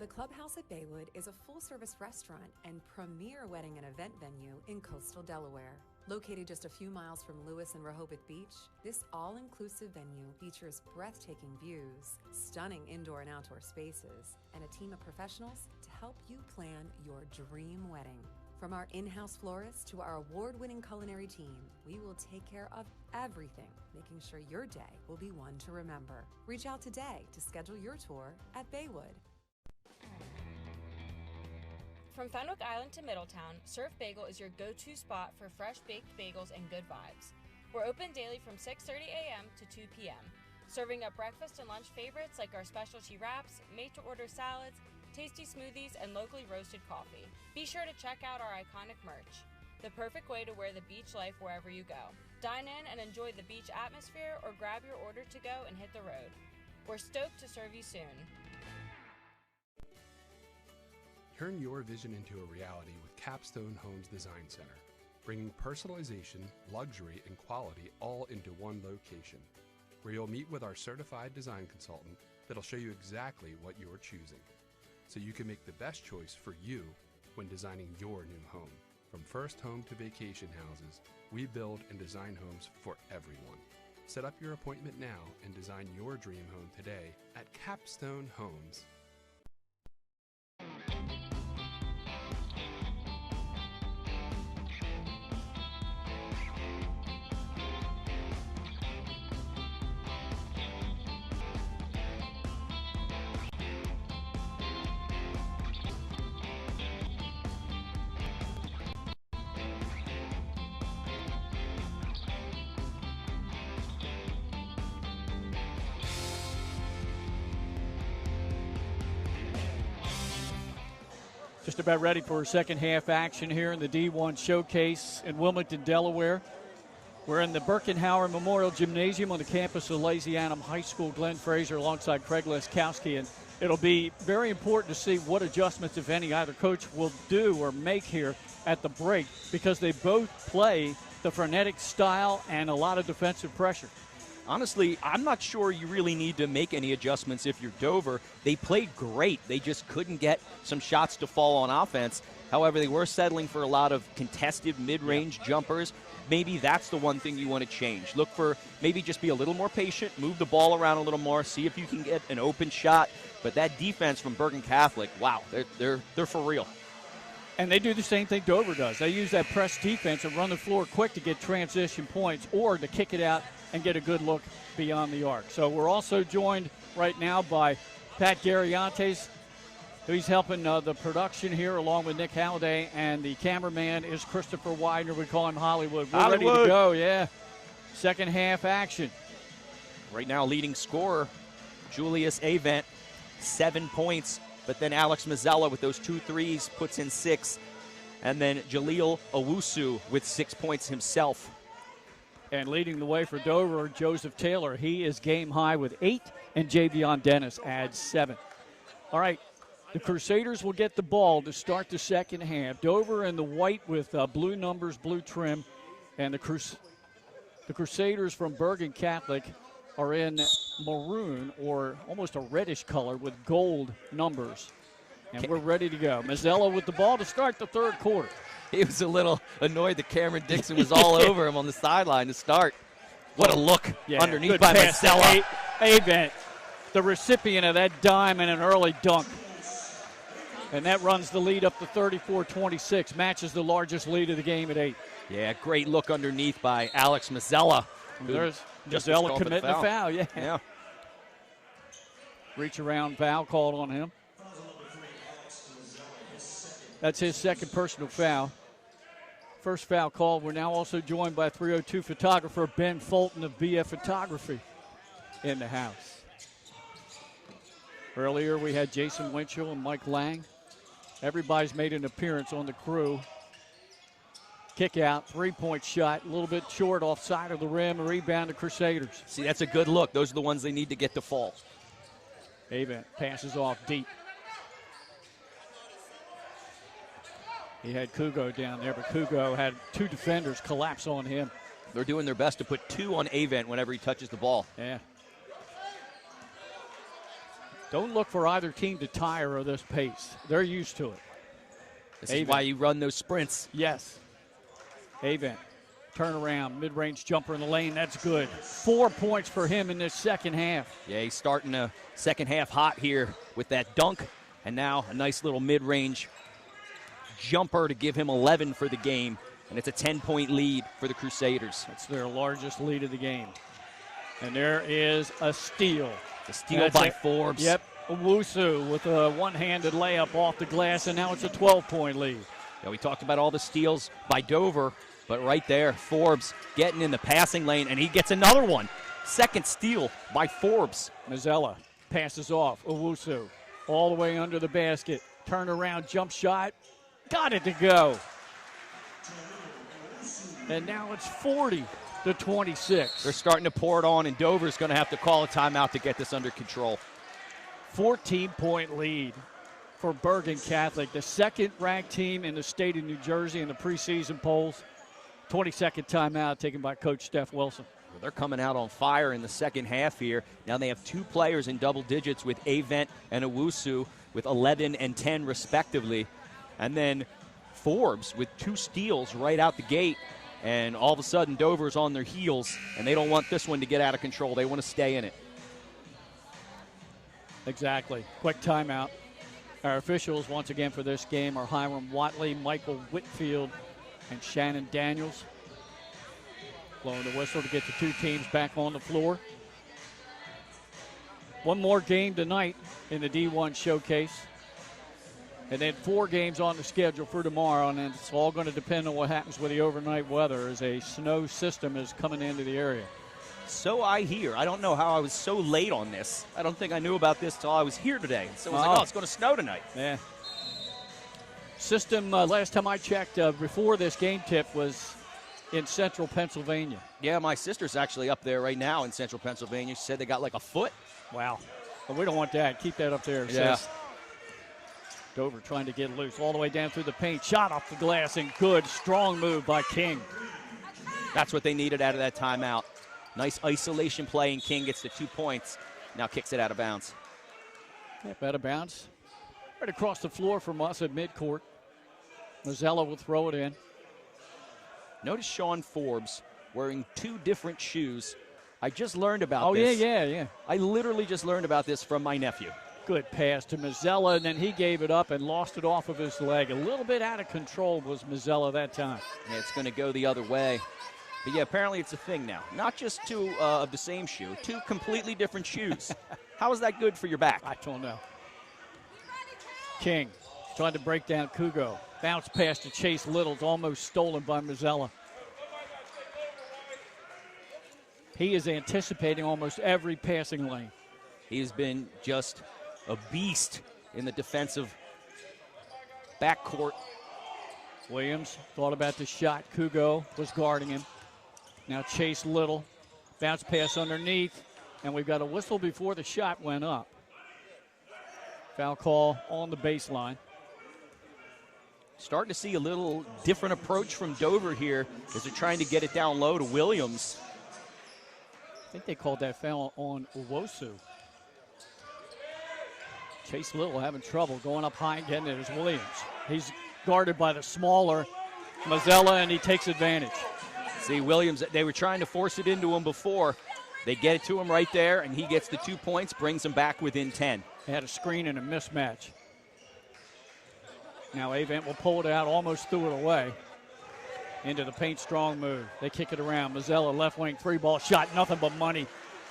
The Clubhouse at Baywood is a full-service restaurant and premier wedding and event venue in coastal Delaware. Located just a few miles from Lewis and Rehoboth Beach, this all-inclusive venue features breathtaking views, stunning indoor and outdoor spaces, and a team of professionals to help you plan your dream wedding. From our in-house florist to our award-winning culinary team, we will take care of everything, making sure your day will be one to remember. Reach out today to schedule your tour at Baywood. From Fenwick Island to Middletown, Surf Bagel is your go-to spot for fresh baked bagels and good vibes. We're open daily from 6:30 a.m. to 2 p.m., serving up breakfast and lunch favorites like our specialty wraps, made-to-order salads, tasty smoothies, and locally roasted coffee. Be sure to check out our iconic merch, the perfect way to wear the beach life wherever you go. Dine in and enjoy the beach atmosphere or grab your order to go and hit the road. We're stoked to serve you soon. Turn your vision into a reality with Capstone Homes Design Center, bringing personalization, luxury, and quality all into one location, where you'll meet with our certified design consultant that'll show you exactly what you're choosing, so you can make the best choice for you when designing your new home. From first home to vacation houses, we build and design homes for everyone. Set up your appointment now and design your dream home today at Capstone Homes. Just about ready for second half action here in the D1 Showcase in Wilmington, Delaware. We're in the Bergen Memorial Gymnasium on the campus of Lazy-Annam High School. Glenn Fraser alongside Craig Leskowski. And it'll be very important to see what adjustments, if any, either coach will do or make here at the break, because they both play the frenetic style and a lot of defensive pressure. Honestly, I'm not sure you really need to make any adjustments if you're Dover. They played great. They just couldn't get some shots to fall on offense. However, they were settling for a lot of contested mid-range jumpers. Maybe that's the one thing you want to change. Look for maybe just be a little more patient, move the ball around a little more, see if you can get an open shot. But that defense from Bergen Catholic, wow, they're for real. And they do the same thing Dover does. They use that press defense and run the floor quick to get transition points or to kick it out and get a good look beyond the arc. So we're also joined right now by Pat Gariantes, who's helping the production here along with Nick Halliday, and the cameraman is Christopher Widener. We call him Hollywood. We're ready to go, yeah. Second half action. Right now, leading scorer, Julius Avent, 7 points. But then Alex Mazzella with those 2 threes puts in 6. And then Jaleel Owusu with 6 points himself. And leading the way for Dover, Joseph Taylor. He is game high with 8, and Javion Dennis adds 7. All right, The Crusaders will get the ball to start the second half. Dover in the white with blue numbers, blue trim, and the Crusaders from Bergen Catholic are in maroon or almost a reddish color with gold numbers. And we're ready to go. Mazzella with the ball to start the third quarter. He was a little annoyed that Cameron Dixon was all over him on the sideline to start. What a look underneath by Mazzella. Avent, the recipient of that dime and an early dunk. And that runs the lead up to 34-26, matches the largest lead of the game at 8. Yeah, great look underneath by Alex Mazzella. There's Mazzella committing a foul, yeah. Reach around foul called on him. That's his second personal foul. First foul called. We're now also joined by 302 photographer Ben Fulton of BF Photography in the house. Earlier we had Jason Winchell and Mike Lang. Everybody's made an appearance on the crew. Kick out, three-point shot, a little bit short off side of the rim, a rebound to Crusaders. See, that's a good look. Those are the ones they need to get to fall. Avent passes off deep. He had Kugo down there, but Kugo had two defenders collapse on him. They're doing their best to put two on Avent whenever he touches the ball. Yeah. Don't look for either team to tire of this pace. They're used to it. This is why you run those sprints. Yes. Avent, turnaround, mid-range jumper in the lane. That's good. 4 points for him in this second half. Yeah, he's starting the second half hot here with that dunk, and now a nice little mid-range jumper to give him 11 for the game, and it's a 10-point lead for the Crusaders. That's their largest lead of the game. And there is a steal. A steal by Forbes. Yep, Owusu with a one-handed layup off the glass, and now it's a 12-point lead. Yeah, we talked about all the steals by Dover, but right there, Forbes getting in the passing lane, and he gets another one. Second steal by Forbes. Mazzella passes off. Owusu all the way under the basket. Turn around, jump shot. Got it to go. And now it's 40-26. They're starting to pour it on, and Dover's going to have to call a timeout to get this under control. 14-point lead for Bergen Catholic, the second-ranked team in the state of New Jersey in the preseason polls. 22nd timeout taken by Coach Steph Wilson. Well, they're coming out on fire in the second half here. Now they have two players in double digits with Avent and Owusu with 11 and 10 respectively. And then Forbes with two steals right out the gate. And all of a sudden Dover's on their heels, and they don't want this one to get out of control. They want to stay in it. Exactly. Quick timeout. Our officials once again for this game are Hiram Watley, Michael Whitfield, and Shannon Daniels. Blowing the whistle to get the two teams back on the floor. One more game tonight in the D1 showcase. And then 4 games on the schedule for tomorrow, and it's all going to depend on what happens with the overnight weather as a snow system is coming into the area. So I hear. I don't know how I was so late on this. I don't think I knew about this till I was here today. So I was like, oh, it's going to snow tonight. Yeah. System, last time I checked before this game tip, was in central Pennsylvania. Yeah, my sister's actually up there right now in central Pennsylvania. She said they got like a foot. Wow. But we don't want that. Keep that up there. Yeah. Dover trying to get loose all the way down through the paint. Shot off the glass and good. Strong move by King. That's what they needed out of that timeout. Nice isolation play, and King gets the 2 points. Now kicks it out of bounds. Yep, out of bounds. Right across the floor from us at midcourt. Mazzella will throw it in. Notice Sean Forbes wearing 2 different shoes. I just learned about this. Yeah. I literally just learned about this from my nephew. Good pass to Mazzella, and then he gave it up and lost it off of his leg. A little bit out of control was Mazzella that time. Yeah, it's going to go the other way. But, yeah, apparently it's a thing now. Not just 2 of the same shoe, 2 completely different shoes. How is that good for your back? I don't know. King trying to break down Kugo. Bounce pass to Chase Little's almost stolen by Mazzella. He is anticipating almost every passing lane. He's been just a beast in the defensive backcourt. Williams thought about the shot. Kugo was guarding him. Now Chase Little. Bounce pass underneath. And we've got a whistle before the shot went up. Foul call on the baseline. Starting to see a little different approach from Dover here as they're trying to get it down low to Williams. I think they called that foul on Uwosu. Chase Little having trouble going up high and getting it as Williams. He's guarded by the smaller Mazzella, and he takes advantage. See, Williams, they were trying to force it into him before. They get it to him right there, and he gets the 2 points, brings him back within 10. They had a screen and a mismatch. Now Avent will pull it out, almost threw it away. Into the paint, strong move. They kick it around. Mazzella, left wing, 3-ball shot, nothing but money.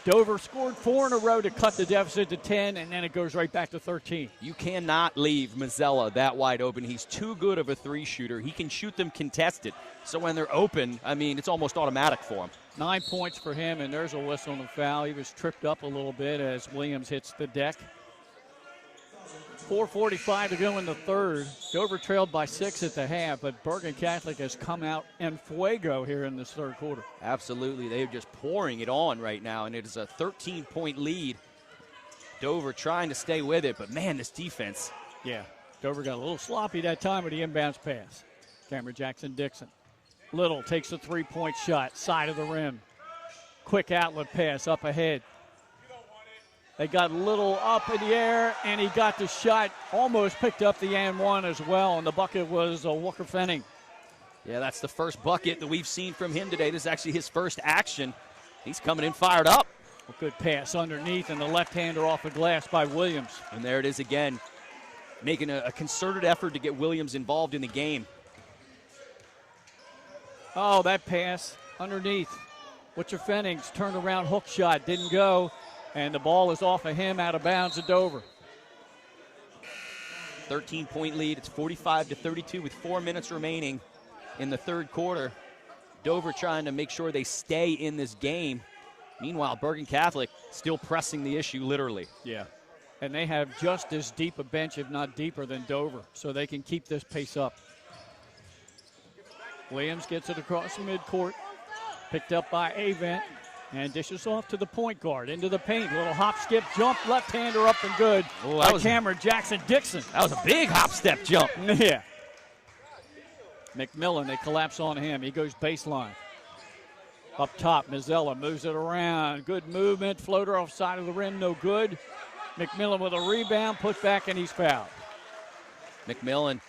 Dover scored 4 in a row to cut the deficit to 10, and then it goes right back to 13. You cannot leave Mazzella that wide open. He's too good of a 3-shooter. He can shoot them contested. So when they're open, I mean, it's almost automatic for him. 9 points for him, and there's a whistle on the foul. He was tripped up a little bit as Williams hits the deck. 4:45 to go in the third. Dover trailed by 6 at the half, but Bergen Catholic has come out en fuego here in this third quarter. Absolutely. They're just pouring it on right now, and it is a 13-point lead. Dover trying to stay with it, but, man, this defense. Yeah, Dover got a little sloppy that time with the inbounds pass. Cameron Jackson-Dixon. Little takes a 3-point shot, side of the rim. Quick outlet pass up ahead. They got Little up in the air, and he got the shot, almost picked up the and one as well, and the bucket was Walker Fenning. Yeah, that's the first bucket that we've seen from him today. This is actually his first action. He's coming in fired up. A good pass underneath, and the left-hander off the glass by Williams. And there it is again, making a concerted effort to get Williams involved in the game. Oh, that pass underneath. Butcher Fennings turned around, hook shot, didn't go. And the ball is off of him, out of bounds at Dover. 13-point lead. It's 45-32 with 4 minutes remaining in the third quarter. Dover trying to make sure they stay in this game. Meanwhile, Bergen Catholic still pressing the issue, literally. Yeah. And they have just as deep a bench, if not deeper, than Dover, so they can keep this pace up. Williams gets it across midcourt. Picked up by Avent. And dishes off to the point guard, into the paint. Little hop, skip, jump, left-hander up and good by Cameron Jackson-Dixon. That was a big hop, step, jump. Yeah. McMillan, they collapse on him. He goes baseline. Up top, Mazzella moves it around. Good movement, floater off side of the rim, no good. McMillan with a rebound, put back, and he's fouled. McMillan,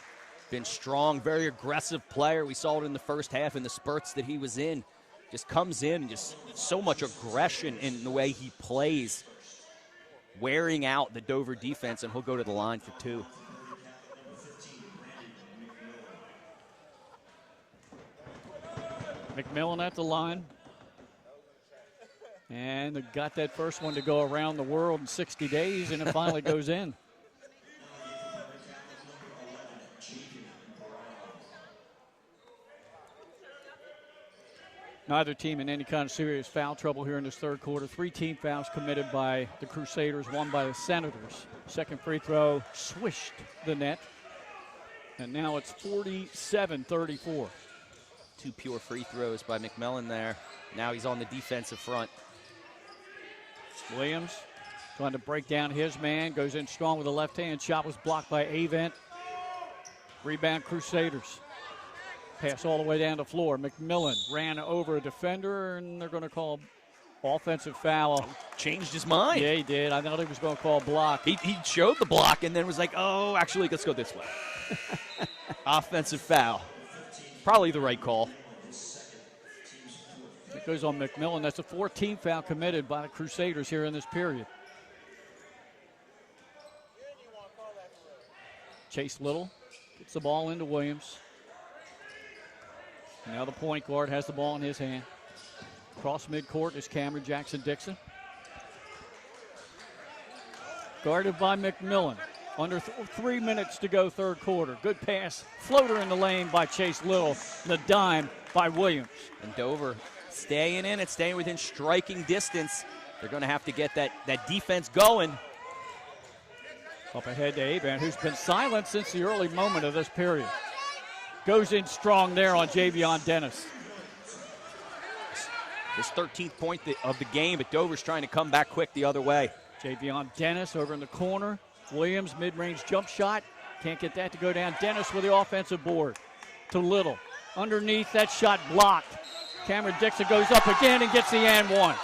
been strong, very aggressive player. We saw it in the first half in the spurts that he was in. Just comes in and just so much aggression in the way he plays, wearing out the Dover defense, and he'll go to the line for 2. McMillan at the line. And got that first one to go around the world in 60 days, and it finally goes in. Neither team in any kind of serious foul trouble here in this third quarter. 3 team fouls committed by the Crusaders, 1 by the Senators. Second free throw swished the net. And now it's 47-34. 2 pure free throws by McMillan there. Now he's on the defensive front. Williams trying to break down his man. Goes in strong with a left-hand shot. Was blocked by Avent. Rebound Crusaders. Pass all the way down the floor. McMillan ran over a defender, and they're going to call offensive foul. Changed his mind. Yeah, he did. I thought he was going to call block. He showed the block and then was like, oh, actually, let's go this way. Offensive foul. Probably the right call. It goes on McMillan. That's a 4-team foul committed by the Crusaders here in this period. Chase Little gets the ball into Williams. Now the point guard has the ball in his hand. Across midcourt is Cameron Jackson-Dixon. Guarded by McMillan. Under 3 minutes to go third quarter. Good pass. Floater in the lane by Chase Little. The dime by Williams. And Dover staying in it, staying within striking distance. They're going to have to get that defense going. Up ahead to Avent, who's been silent since the early moment of this period. Goes in strong there on Javion Dennis. His 13th point of the game, but Dover's trying to come back quick the other way. Javion Dennis over in the corner. Williams, mid-range jump shot. Can't get that to go down. Dennis with the offensive board to Little. Underneath, that shot blocked. Cameron Dixon goes up again and gets the and one.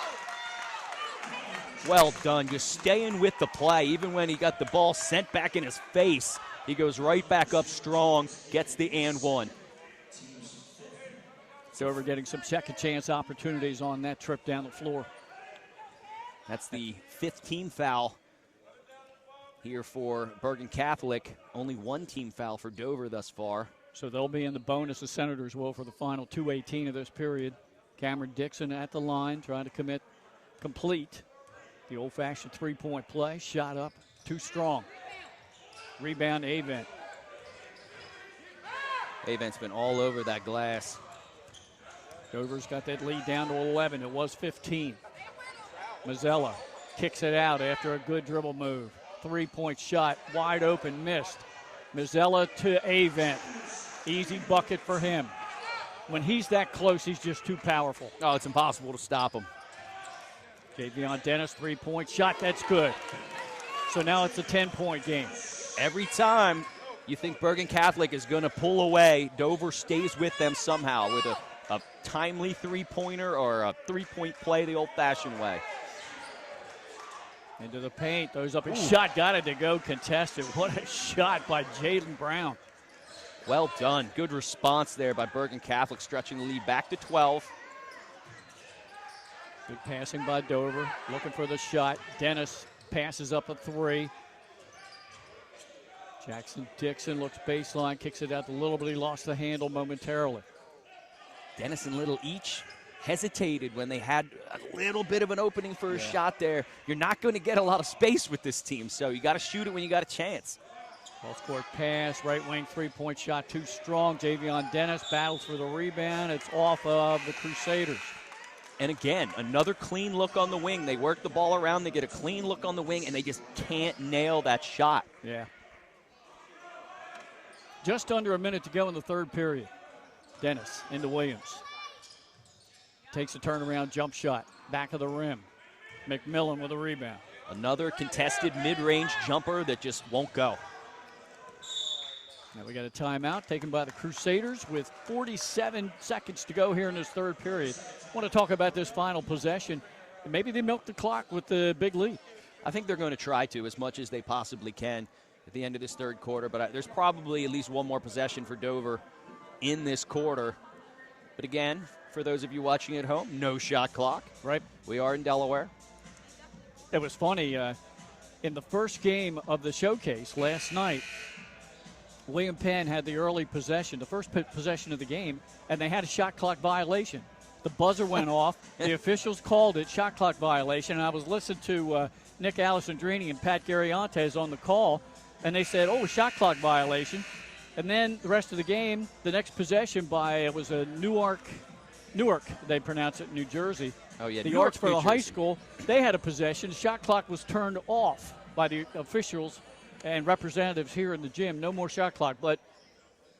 Well done, just staying with the play. Even when he got the ball sent back in his face, he goes right back up strong, gets the and one. So we're getting some second chance opportunities on that trip down the floor. That's the 5th team foul here for Bergen Catholic. Only 1 team foul for Dover thus far. So they'll be in the bonus, the Senators will, for the final 2:18 of this period. Cameron Dixon at the line, trying to complete the old-fashioned three-point play. Shot up, too strong. Rebound, Avent. Avent's been all over that glass. Dover's got that lead down to 11. It was 15. Mazzella kicks it out after a good dribble move. Three-point shot, wide open, missed. Mazzella to Avent. Easy bucket for him. When he's that close, he's just too powerful. Oh, it's impossible to stop him. Javion Dennis, three-point shot. That's good. So now it's a 10-point game. Every time you think Bergen Catholic is going to pull away, Dover stays with them somehow with a timely three-pointer or a three-point play the old-fashioned way. Into the paint, throws up his shot, got it to go contested. What a shot by Jaden Brown. Well done. Good response there by Bergen Catholic, stretching the lead back to 12. Good passing by Dover, looking for the shot. Dennis passes up a three. Jackson Dixon looks baseline, kicks it out a little bit. He lost the handle momentarily. Dennis and Little each hesitated when they had a little bit of an opening for a shot there. You're not going to get a lot of space with this team, so you got to shoot it when you got a chance. Cross-court pass, right wing three-point shot too strong. Javion Dennis battles for the rebound. It's off of the Crusaders. And again, another clean look on the wing. They work the ball around, they get a clean look on the wing, and they just can't nail that shot. Yeah. Just under a minute to go in the third period. Dennis into Williams. Takes a turnaround jump shot. Back of the rim. McMillan with a rebound. Another contested mid-range jumper that just won't go. Now we got a timeout taken by the Crusaders with 47 seconds to go here in this third period. I want to talk about this final possession. Maybe they milk the clock with the big lead. I think they're going to try to as much as they possibly can at the end of this third quarter, but there's probably at least one more possession for Dover in this quarter. But again, for those of you watching at home, no shot clock. Right. We are in Delaware. It was funny. In the first game of the showcase last night, William Penn had the early possession, the first possession of the game, and they had a shot clock violation. The buzzer went off. The officials called it shot clock violation. And I was listening to Nick Alessandrini and Pat Gariantes on the call, and they said, oh, shot clock violation. And then the rest of the game, the next possession it was a Newark, they pronounce it in New Jersey. Oh, yeah, the Newark, Yorksboro High School, they had a possession. The shot clock was turned off by the officials and representatives here in the gym. No more shot clock, but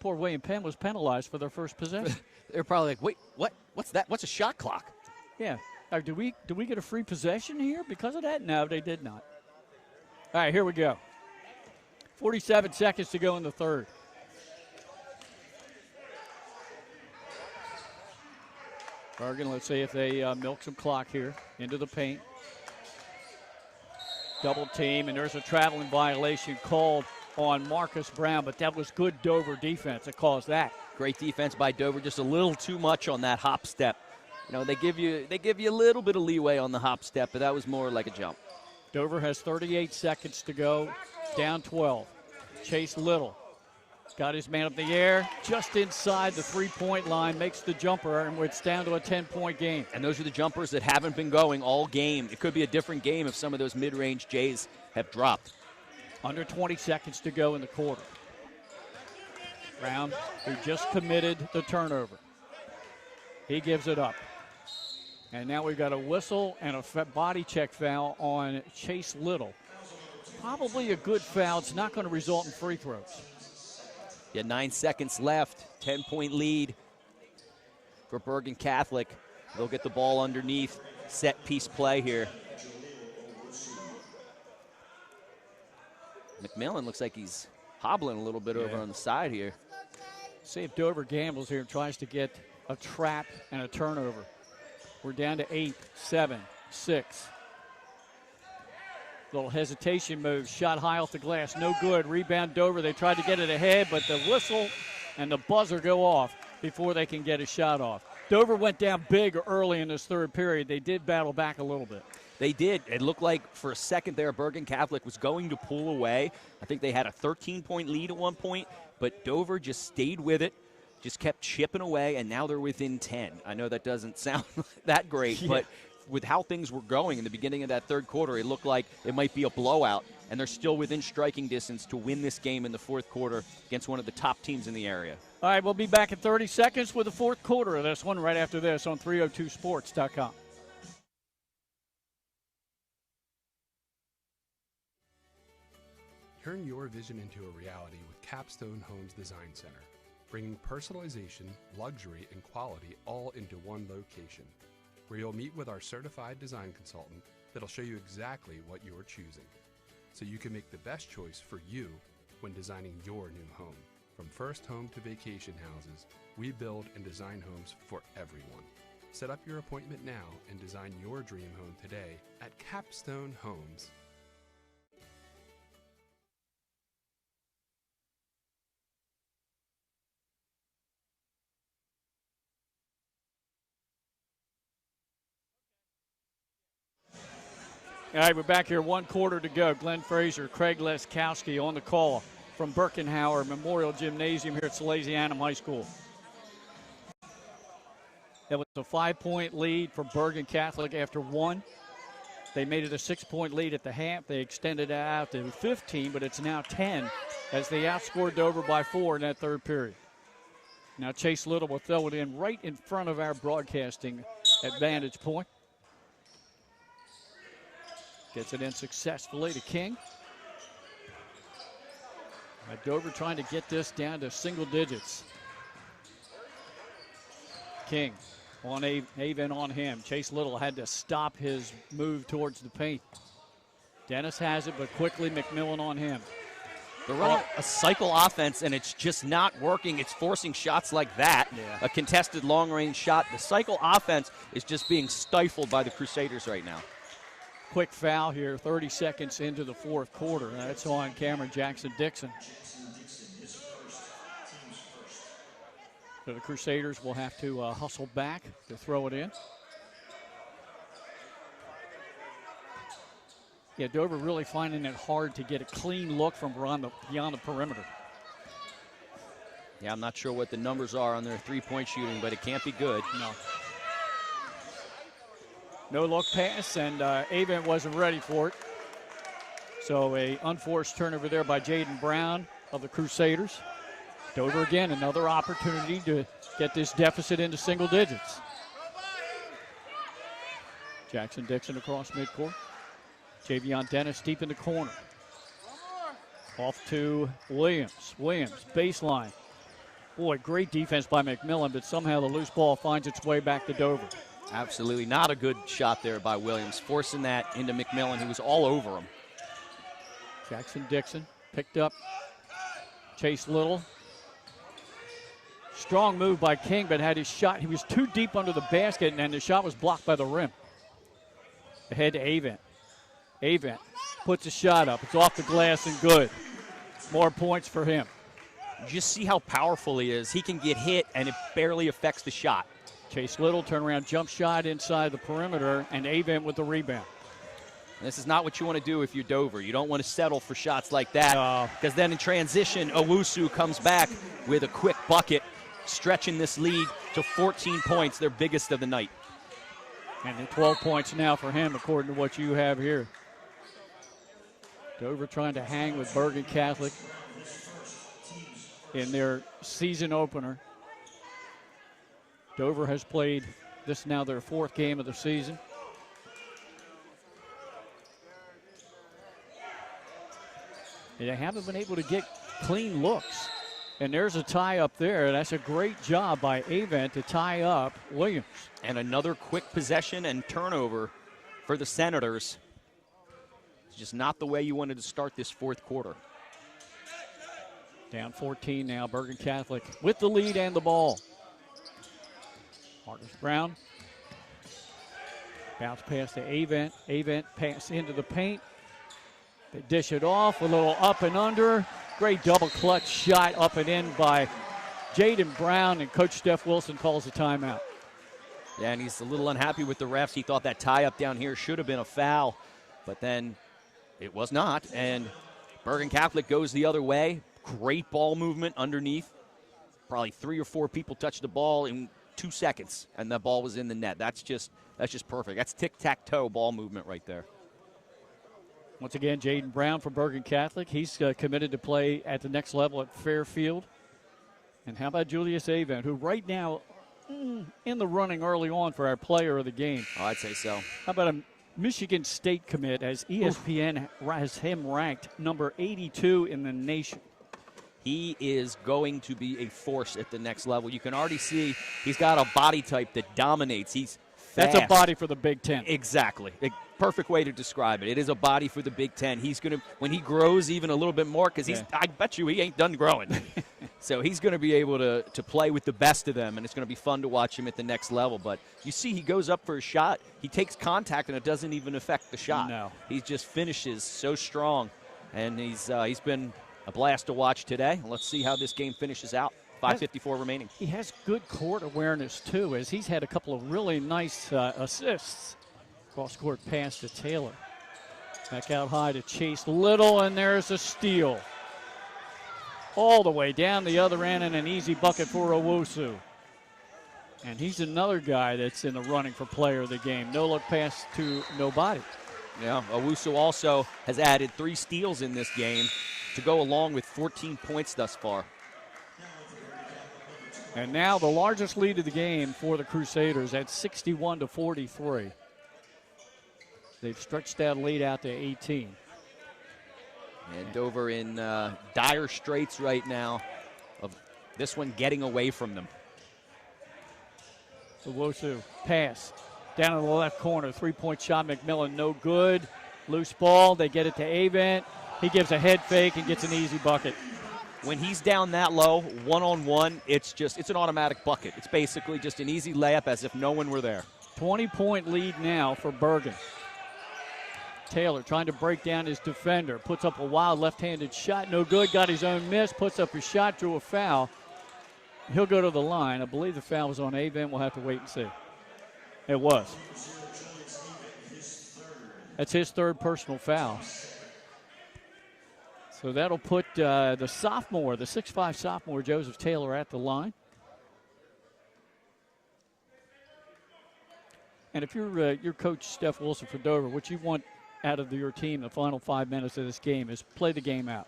poor William Penn was penalized for their first possession. They're probably like, wait, what? What's that? What's a shot clock? Yeah. Do we get a free possession here because of that? No, they did not. All right, here we go. 47 seconds to go in the third. Bergen, let's see if they milk some clock here. Into the paint. Double team, and there's a traveling violation called on Marcus Brown, but that was good Dover defense that caused that. Great defense by Dover, just a little too much on that hop step. You know, they give you a little bit of leeway on the hop step, but that was more like a jump. Dover has 38 seconds to go, down 12. Chase Little got his man up in the air, just inside the three-point line, makes the jumper, and it's down to a 10-point game. And those are the jumpers that haven't been going all game. It could be a different game if some of those mid-range Jays have dropped. Under 20 seconds to go in the quarter. Brown, who just committed the turnover. He gives it up. And now we've got a whistle and a body check foul on Chase Little. Probably a good foul. It's not going to result in free throws. Yeah, 9 seconds left. 10-point lead for Bergen Catholic. They'll get the ball underneath. Set piece play here. McMillan looks like he's hobbling a little bit over on the side here. See if Dover gambles here and tries to get a trap and a turnover. We're down to 8, 7, 6. Little hesitation move, shot high off the glass, no good. Rebound Dover, they tried to get it ahead, but the whistle and the buzzer go off before they can get a shot off. Dover went down big early in this third period. They did battle back a little bit. They did. It looked like for a second there, Bergen Catholic was going to pull away. I think they had a 13-point lead at one point, but Dover just stayed with it, just kept chipping away, and now they're within 10. I know that doesn't sound that great, but with how things were going in the beginning of that third quarter, it looked like it might be a blowout, and they're still within striking distance to win this game in the fourth quarter against one of the top teams in the area. All right, we'll be back in 30 seconds with the fourth quarter of this one right after this on 302sports.com. Turn your vision into a reality with Capstone Homes Design Center, bringing personalization, luxury, and quality all into one location, where you'll meet with our certified design consultant that'll show you exactly what you're choosing, so you can make the best choice for you when designing your new home. From first home to vacation houses, we build and design homes for everyone. Set up your appointment now and design your dream home today at Capstone Homes. All right, we're back here, 1 quarter to go. Glenn Fraser, Craig Leskowski on the call from Birkenhauer Memorial Gymnasium here at Salesianum High School. It was a 5-point lead for Bergen Catholic after 1. They made it a 6-point lead at the half. They extended it out to 15, but it's now 10 as they outscored Dover by 4 in that third period. Now Chase Little will throw it in right in front of our broadcasting at vantage point. Gets it in successfully to King. Dover trying to get this down to single digits. King on Avon on him. Chase Little had to stop his move towards the paint. Dennis has it, but quickly McMillan on him. They're running a cycle offense, and it's just not working. It's forcing shots like that. Yeah. A contested long-range shot. The cycle offense is just being stifled by the Crusaders right now. Quick foul here, 30 seconds into the fourth quarter. That's on Cameron Jackson-Dixon. So the Crusaders will have to hustle back to throw it in. Yeah, Dover really finding it hard to get a clean look from beyond the perimeter. Yeah, I'm not sure what the numbers are on their three-point shooting, but it can't be good. No look pass, and Avon wasn't ready for it. So a unforced turnover there by Jaden Brown of the Crusaders. Dover again, another opportunity to get this deficit into single digits. Jackson-Dixon across midcourt. Javion Dennis deep in the corner. Off to Williams. Williams, baseline. Boy, great defense by McMillan, but somehow the loose ball finds its way back to Dover. Absolutely not a good shot there by Williams, forcing that into McMillan, who was all over him. Jackson-Dixon picked up Chase Little. Strong move by King, but had his shot. He was too deep under the basket, and the shot was blocked by the rim. Ahead to Avent. Avent puts a shot up. It's off the glass and good. More points for him. Just see how powerful he is. He can get hit, and it barely affects the shot. Chase Little, turnaround jump shot inside the perimeter, and Avent with the rebound. This is not what you want to do if you're Dover. You don't want to settle for shots like that, because then in transition, Owusu comes back with a quick bucket, stretching this lead to 14 points, their biggest of the night. And 12 points now for him, according to what you have here. Dover trying to hang with Bergen Catholic in their season opener. Dover has played this now their fourth game of the season. And they haven't been able to get clean looks. And there's a tie up there. That's a great job by Avent to tie up Williams. And another quick possession and turnover for the Senators. It's just not the way you wanted to start this fourth quarter. Down 14 now, Bergen Catholic with the lead and the ball. Marcus Brown. Bounce pass to Avent. Avent pass into the paint. They dish it off, a little up and under. Great double clutch shot up and in by Jaden Brown, and Coach Steph Wilson calls a timeout. Yeah, and he's a little unhappy with the refs. He thought that tie-up down here should have been a foul, but then it was not, and Bergen Catholic goes the other way. Great ball movement underneath. Probably 3 or 4 people touched the ball in 2 seconds, and the ball was in the net. That's just perfect. That's tic-tac-toe ball movement right there. Once again, Jaden Brown from Bergen Catholic. He's committed to play at the next level at Fairfield. And how about Julius Avent, who right now in the running early on for our player of the game? Oh, I'd say so. How about a Michigan State commit, as ESPN has him ranked number 82 in the nation? He is going to be a force at the next level. You can already see he's got a body type that dominates. He's fast. That's a body for the Big Ten. Exactly. Perfect way to describe it. It is a body for the Big Ten. He's going to, when he grows even a little bit more, because I bet you he ain't done growing. So he's going to be able to play with the best of them, and it's going to be fun to watch him at the next level. But you see he goes up for a shot. He takes contact, and it doesn't even affect the shot. No. He just finishes so strong, and he's been a blast to watch today. Let's see how this game finishes out. 5:54 remaining. He has good court awareness, too, as he's had a couple of really nice assists. Cross-court pass to Taylor. Back out high to Chase Little, and there's a steal. All the way down the other end, and an easy bucket for Owusu. And he's another guy that's in the running for player of the game. No-look pass to nobody. Yeah, Owusu also has added 3 steals in this game to go along with 14 points thus far. And now the largest lead of the game for the Crusaders at 61-43. They've stretched that lead out to 18. And Dover in dire straits right now of this one getting away from them. Owusu pass down in the left corner. 3-point shot, McMillan no good. Loose ball, they get it to Avent. He gives a head fake and gets an easy bucket. When he's down that low, one-on-one, it's an automatic bucket. It's basically just an easy layup as if no one were there. 20-point lead now for Bergen. Taylor trying to break down his defender. Puts up a wild left-handed shot. No good. Got his own miss. Puts up his shot. Drew a foul. He'll go to the line. I believe the foul was on Avent. We'll have to wait and see. It was. That's his third personal foul. So that'll put the sophomore, the 6'5 sophomore, Joseph Taylor, at the line. And if you're coach Steph Wilson for Dover, what you want out of your team the final 5 minutes of this game is play the game out.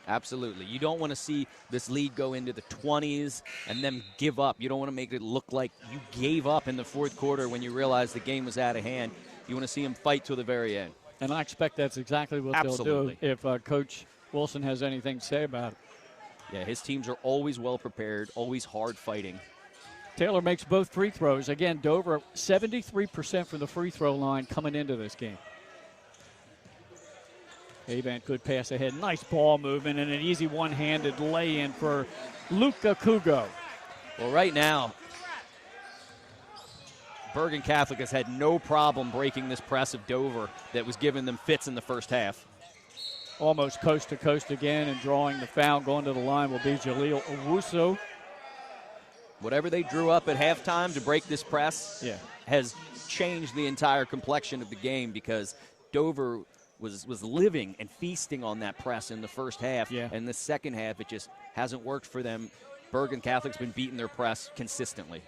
Absolutely. You don't want to see this lead go into the 20s and then give up. You don't want to make it look like you gave up in the fourth quarter when you realized the game was out of hand. You want to see them fight to the very end. And I expect that's exactly what they'll do if Coach Wilson has anything to say about it. Yeah, his teams are always well prepared, always hard fighting. Taylor makes both free throws. Again, Dover 73% from the free throw line coming into this game. Avent could pass ahead. Nice ball movement and an easy one-handed lay-in for Luka Kugo. Well, right now, Bergen Catholic has had no problem breaking this press of Dover that was giving them fits in the first half. Almost coast to coast again, and drawing the foul going to the line will be Jaleel Owusu. Whatever they drew up at halftime to break this press has changed the entire complexion of the game, because Dover was living and feasting on that press in the first half. Yeah. And the second half, it just hasn't worked for them. Bergen Catholic's been beating their press consistently.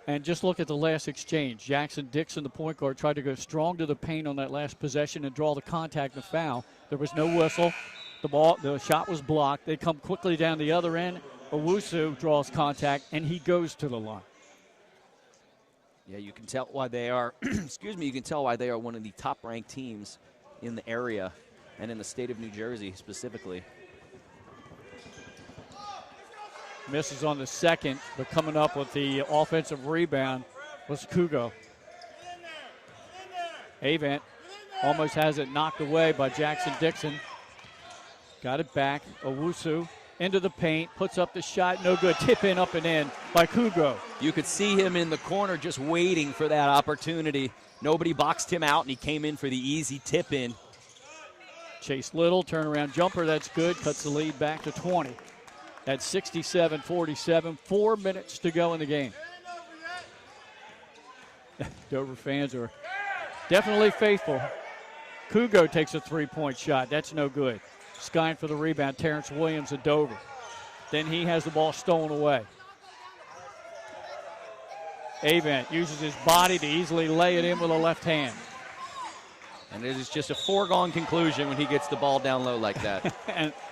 And just look at the last exchange. Jackson Dixon, the point guard, tried to go strong to the paint on that last possession and draw the contact and foul. There was no whistle. The shot was blocked. They come quickly down the other end. Owusu draws contact, and he goes to the line. Yeah, you can tell why they are, you can tell why they are one of the top-ranked teams in the area and in the state of New Jersey specifically. Misses on the second, but coming up with the offensive rebound was Kugo. Avent almost has it knocked away by Jackson Dixon. Got it back. Owusu into the paint, puts up the shot, no good. Tip in, up and in by Kugo. You could see him in the corner just waiting for that opportunity. Nobody boxed him out, and he came in for the easy tip in. Chase Little, turnaround jumper, that's good. Cuts the lead back to 20. At 67-47, 4 minutes to go in the game. Dover fans are definitely faithful. Kugo takes a three-point shot. That's no good. Skine for the rebound. Terrence Williams of Dover. Then he has the ball stolen away. Avent uses his body to easily lay it in with a left hand. And it is just a foregone conclusion when he gets the ball down low like that.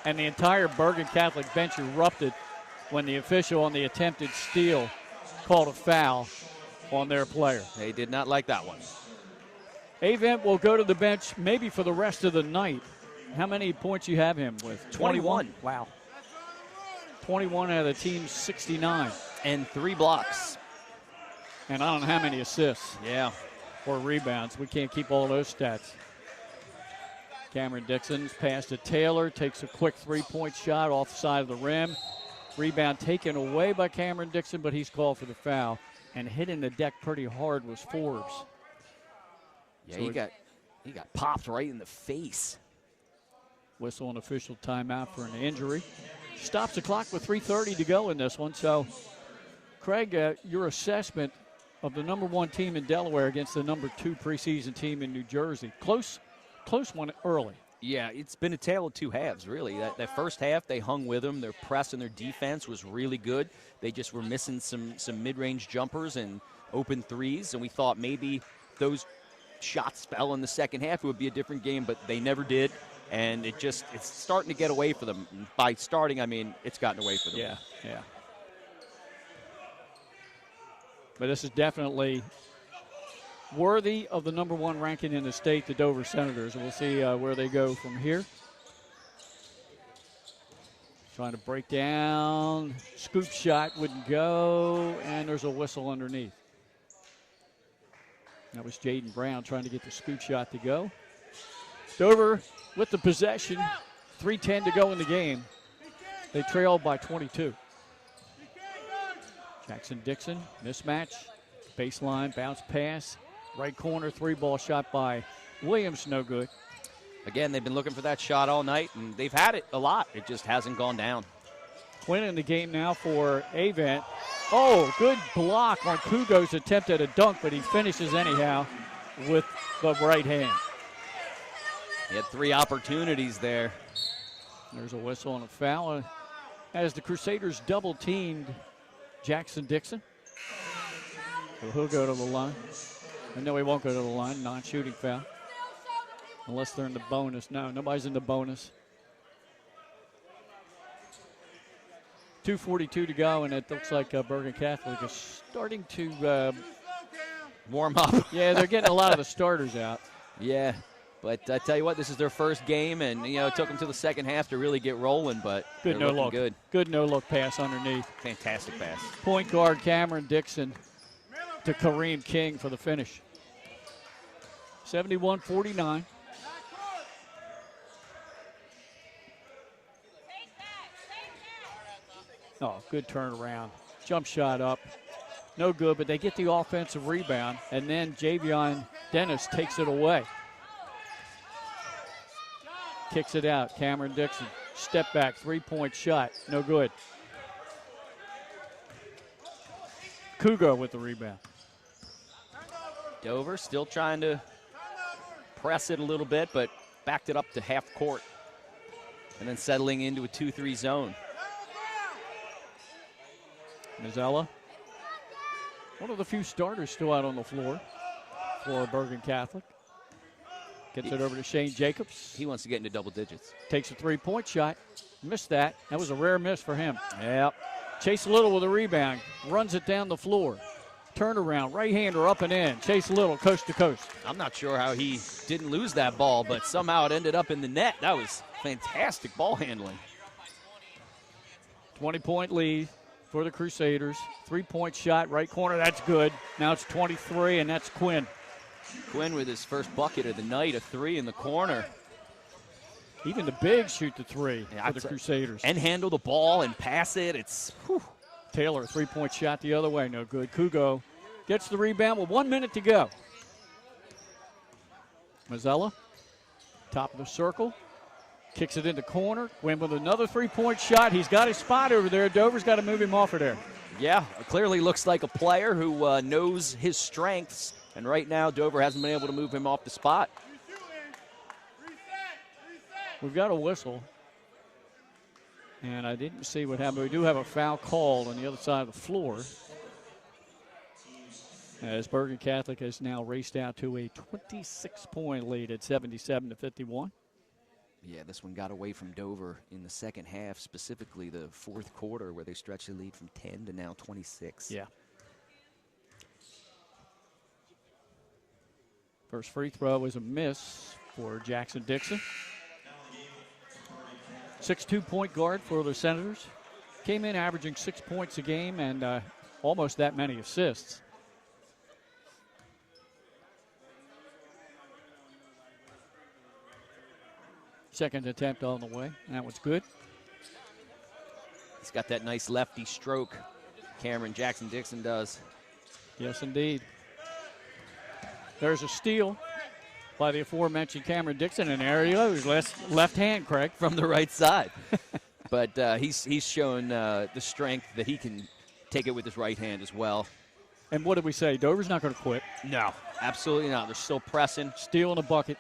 and the entire Bergen Catholic bench erupted when the official on the attempted steal called a foul on their player. They did not like that one. Avent will go to the bench maybe for the rest of the night. How many points you have him with? 21. Wow. 21 out of the team's 69. And 3 blocks. And I don't know how many assists. Yeah. Or rebounds. We can't keep all those stats. Cameron Dixon's pass to Taylor. Takes a quick three-point shot off the side of the rim. Rebound taken away by Cameron Dixon, but he's called for the foul. And hitting the deck pretty hard was Forbes. Yeah, so he got popped right in the face. Whistle and official timeout for an injury. Stops the clock with 3:30 to go in this one. So, Craig, your assessment of the number 1 team in Delaware against the number 2 preseason team in New Jersey. Close one early. Yeah, it's been a tale of two halves, really. That first half, they hung with them. Their press and their defense was really good. They just were missing some mid-range jumpers and open threes, and we thought maybe those shots fell in the second half. It would be a different game, but they never did, and it's starting to get away for them. By starting, I mean it's gotten away for them. Yeah. But this is definitely worthy of the number 1 ranking in the state, the Dover Senators. We'll see where they go from here. Trying to break down. Scoop shot wouldn't go, and there's a whistle underneath. That was Jaden Brown trying to get the scoop shot to go. Dover with the possession. 3:10 to go in the game. They trail by 22. Jackson Dixon, mismatch, baseline, bounce pass, right corner, 3-ball shot by Williams, no good. Again, they've been looking for that shot all night, and they've had it a lot. It just hasn't gone down. Quinn in the game now for Avent. Oh, good block on Kugo's attempt at a dunk, but he finishes anyhow with the right hand. He had 3 opportunities there. There's a whistle and a foul as the Crusaders double-teamed Jackson Dixon. So he'll go to the line. And no, he won't go to the line. Non-shooting foul. Unless they're in the bonus. No, nobody's in the bonus. 2:42 to go, and it looks like Bergen Catholic is starting to warm up. Yeah, they're getting a lot of the starters out. Yeah, but I tell you what, this is their first game, and it took them to the second half to really get rolling, but good no look. Good no look pass underneath. Fantastic pass. Point guard Cameron Dixon to Kareem King for the finish. 71-49. Oh, good turnaround. Jump shot up. No good, but they get the offensive rebound, and then Javion Dennis takes it away. Kicks it out. Cameron Dixon. Step back, 3-point shot. No good. Kugo with the rebound. Dover still trying to press it a little bit, but backed it up to half court. And then settling into a 2-3 zone. Mazzella, one of the few starters still out on the floor for Bergen Catholic. Gets it over to Shane Jacobs. He wants to get into double digits. Takes a 3-point shot. Missed that. That was a rare miss for him. Yep. Chase Little with a rebound. Runs it down the floor. Turnaround, right-hander up and in. Chase Little, coast to coast. I'm not sure how he didn't lose that ball, but somehow it ended up in the net. That was fantastic ball handling. 20-point lead for the Crusaders. 3-point shot, right corner, that's good. Now it's 23, and that's Quinn. Quinn with his first bucket of the night, a 3 in the corner. Even the bigs shoot the three for the Crusaders. And handle the ball and pass it. It's Taylor, three-point shot the other way, no good. Kugo gets the rebound with 1 minute to go. Mazzella, top of the circle, kicks it in the corner. Win with another three-point shot. He's got his spot over there. Dover's got to move him off of there. Yeah, clearly looks like a player who knows his strengths. And right now, Dover hasn't been able to move him off the spot. We've got a whistle. And I didn't see what happened. We do have a foul called on the other side of the floor, as Bergen Catholic has now raced out to a 26-point lead at 77-51. Yeah, this one got away from Dover in the second half, specifically the fourth quarter, where they stretched the lead from 10 to now 26. Yeah. First free throw is a miss for Jackson Dixon. 6'2" point guard for the Senators. Came in averaging 6 points a game and almost that many assists. Second attempt on the way. That was good. He's got that nice lefty stroke. Cameron Jackson Dixon does. Yes, indeed. There's a steal by the aforementioned Cameron Dixon in area. His left hand, Craig. From the right side. But he's shown the strength that he can take it with his right hand as well. And what did we say? Dover's not going to quit. No, absolutely not. They're still pressing. Steal in a bucket.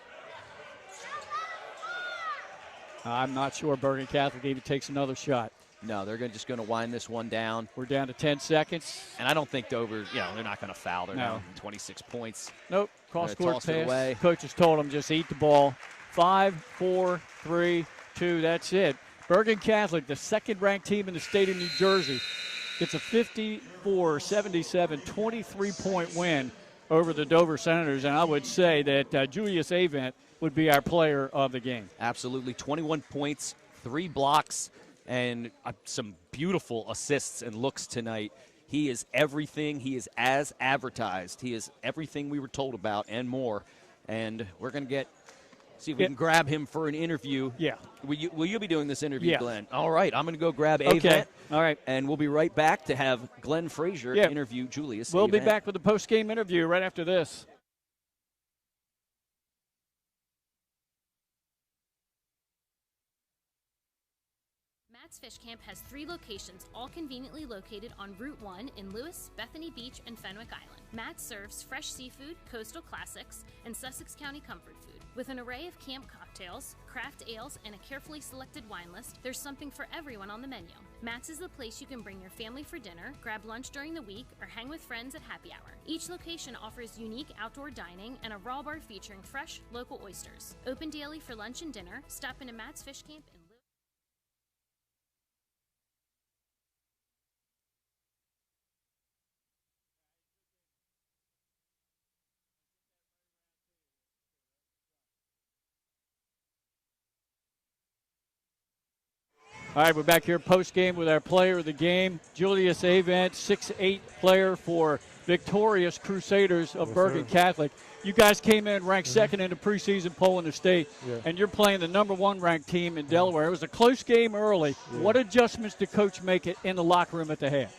I'm not sure Bergen Catholic even takes another shot. No, they're just going to wind this one down. We're down to 10 seconds. And I don't think Dover, they're not going to foul. They're down 26 points. Nope. Cross-court pass. Away. Coaches told them just eat the ball. 5, 4, 3, 2. That's it. Bergen Catholic, the second-ranked team in the state of New Jersey, gets a 54-77, 23-point win over the Dover Senators. And I would say that Julius Avent would be our player of the game. Absolutely. 21 points, 3 blocks, and some beautiful assists and looks tonight. He is everything. He is as advertised. He is everything we were told about and more. And we're going to see if we can grab him for an interview. Yeah. Will you be doing this interview, yeah. Glenn? All right. I'm going to go grab Okay. Avent. All right. And we'll be right back to have Glenn Frazier interview Julius We'll Avent. be back with the post-game interview right after this. Matt's Fish Camp has 3 locations, all conveniently located on Route 1 in Lewis, Bethany Beach, and Fenwick Island. Matt serves fresh seafood, coastal classics, and Sussex County comfort food. With an array of camp cocktails, craft ales, and a carefully selected wine list, there's something for everyone on the menu. Matt's is the place you can bring your family for dinner, grab lunch during the week, or hang with friends at happy hour. Each location offers unique outdoor dining and a raw bar featuring fresh, local oysters. Open daily for lunch and dinner. Stop into Matt's Fish Camp in All right, we're back here post-game with our player of the game, Julius Avent, 6'8" player for victorious Crusaders of Bergen Catholic. You guys came in ranked second in the preseason poll in the state, and you're playing the number 1 ranked team in Delaware. It was a close game early. What adjustments did Coach make it in the locker room at the half?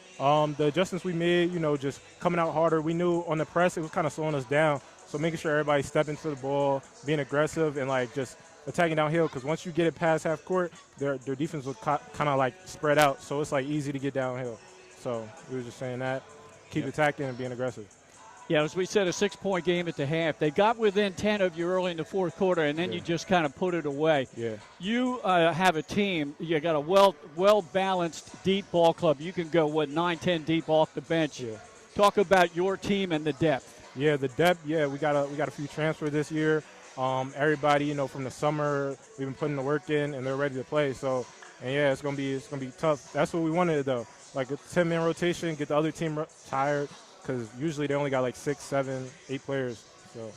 The adjustments we made, just coming out harder. We knew on the press it was kind of slowing us down, so making sure everybody stepped into the ball, being aggressive, and just attacking downhill, because once you get it past half court, their defense will kind of spread out, so it's easy to get downhill. So we were just saying that, keep attacking and being aggressive. Yeah, as we said, a 6-point game at the half. They got within 10 of you early in the fourth quarter, and then you just kind of put it away. Yeah. You have a team. You got a well-balanced, deep ball club. You can go 9, 10 deep off the bench. Yeah. Talk about your team and the depth. Yeah, the depth. Yeah, we got a few transfers this year. Everybody, from the summer, we've been putting the work in, and they're ready to play. So, and it's gonna be tough. That's what we wanted, though. A 10-man rotation, get the other team tired, because usually they only got 6, 7, 8 players. So,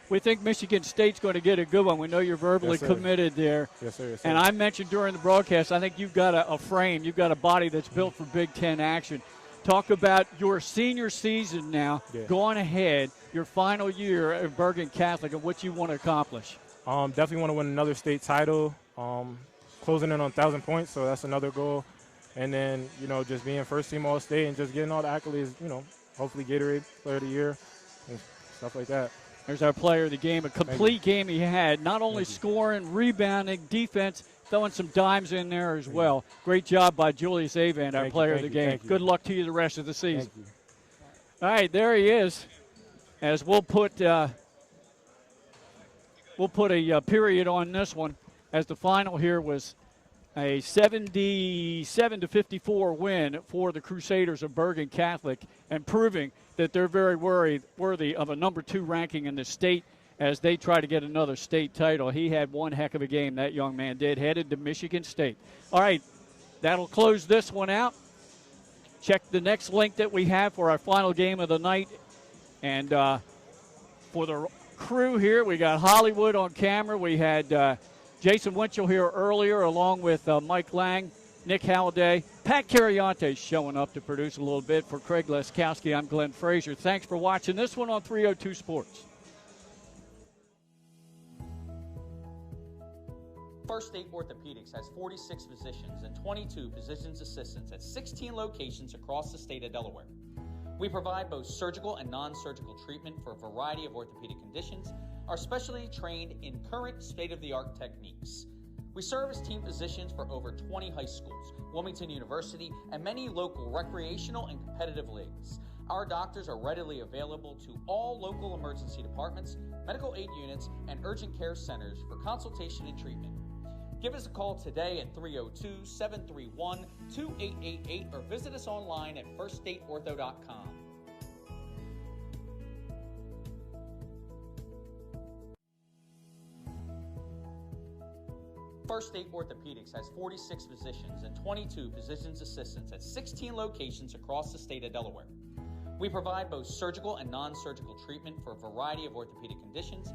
we think Michigan State's going to get a good one. We know you're verbally committed there. Yes, sir. Yes, sir. And I mentioned during the broadcast, I think you've got a frame, you've got a body that's built for Big Ten action. Talk about your senior season now, going ahead, your final year at Bergen Catholic, and what you want to accomplish. Definitely want to win another state title, closing in on 1,000 points, so that's another goal. And then, just being first team All-State and just getting all the accolades, hopefully Gatorade Player of the Year and stuff like that. There's our player of the game, a complete game he had, not only scoring, rebounding, defense, throwing some dimes in there as well. Great job by Julius Avand, our player of the game. Good luck to you the rest of the season. All right, there he is. As we'll put a period on this one, as the final here was a 77-54 win for the Crusaders of Bergen Catholic, and proving that they're very worthy of a number 2 ranking in the state as they try to get another state title. He had one heck of a game, that young man did, headed to Michigan State. All right, that'll close this one out. Check the next link that we have for our final game of the night. And for the crew here, we got Hollywood on camera. We had Jason Winchell here earlier, along with Mike Lang, Nick Halliday. Pat Carriante showing up to produce a little bit. For Craig Leskowski, I'm Glenn Frazier. Thanks for watching this one on 302 Sports. First State Orthopedics has 46 physicians and 22 physician's assistants at 16 locations across the state of Delaware. We provide both surgical and non-surgical treatment for a variety of orthopedic conditions, are specially trained in current state-of-the-art techniques. We serve as team physicians for over 20 high schools, Wilmington University, and many local recreational and competitive leagues. Our doctors are readily available to all local emergency departments, medical aid units, and urgent care centers for consultation and treatment. Give us a call today at 302-731-2888 or visit us online at firststateortho.com. First State Orthopedics has 46 physicians and 22 physician's assistants at 16 locations across the state of Delaware. We provide both surgical and non-surgical treatment for a variety of orthopedic conditions,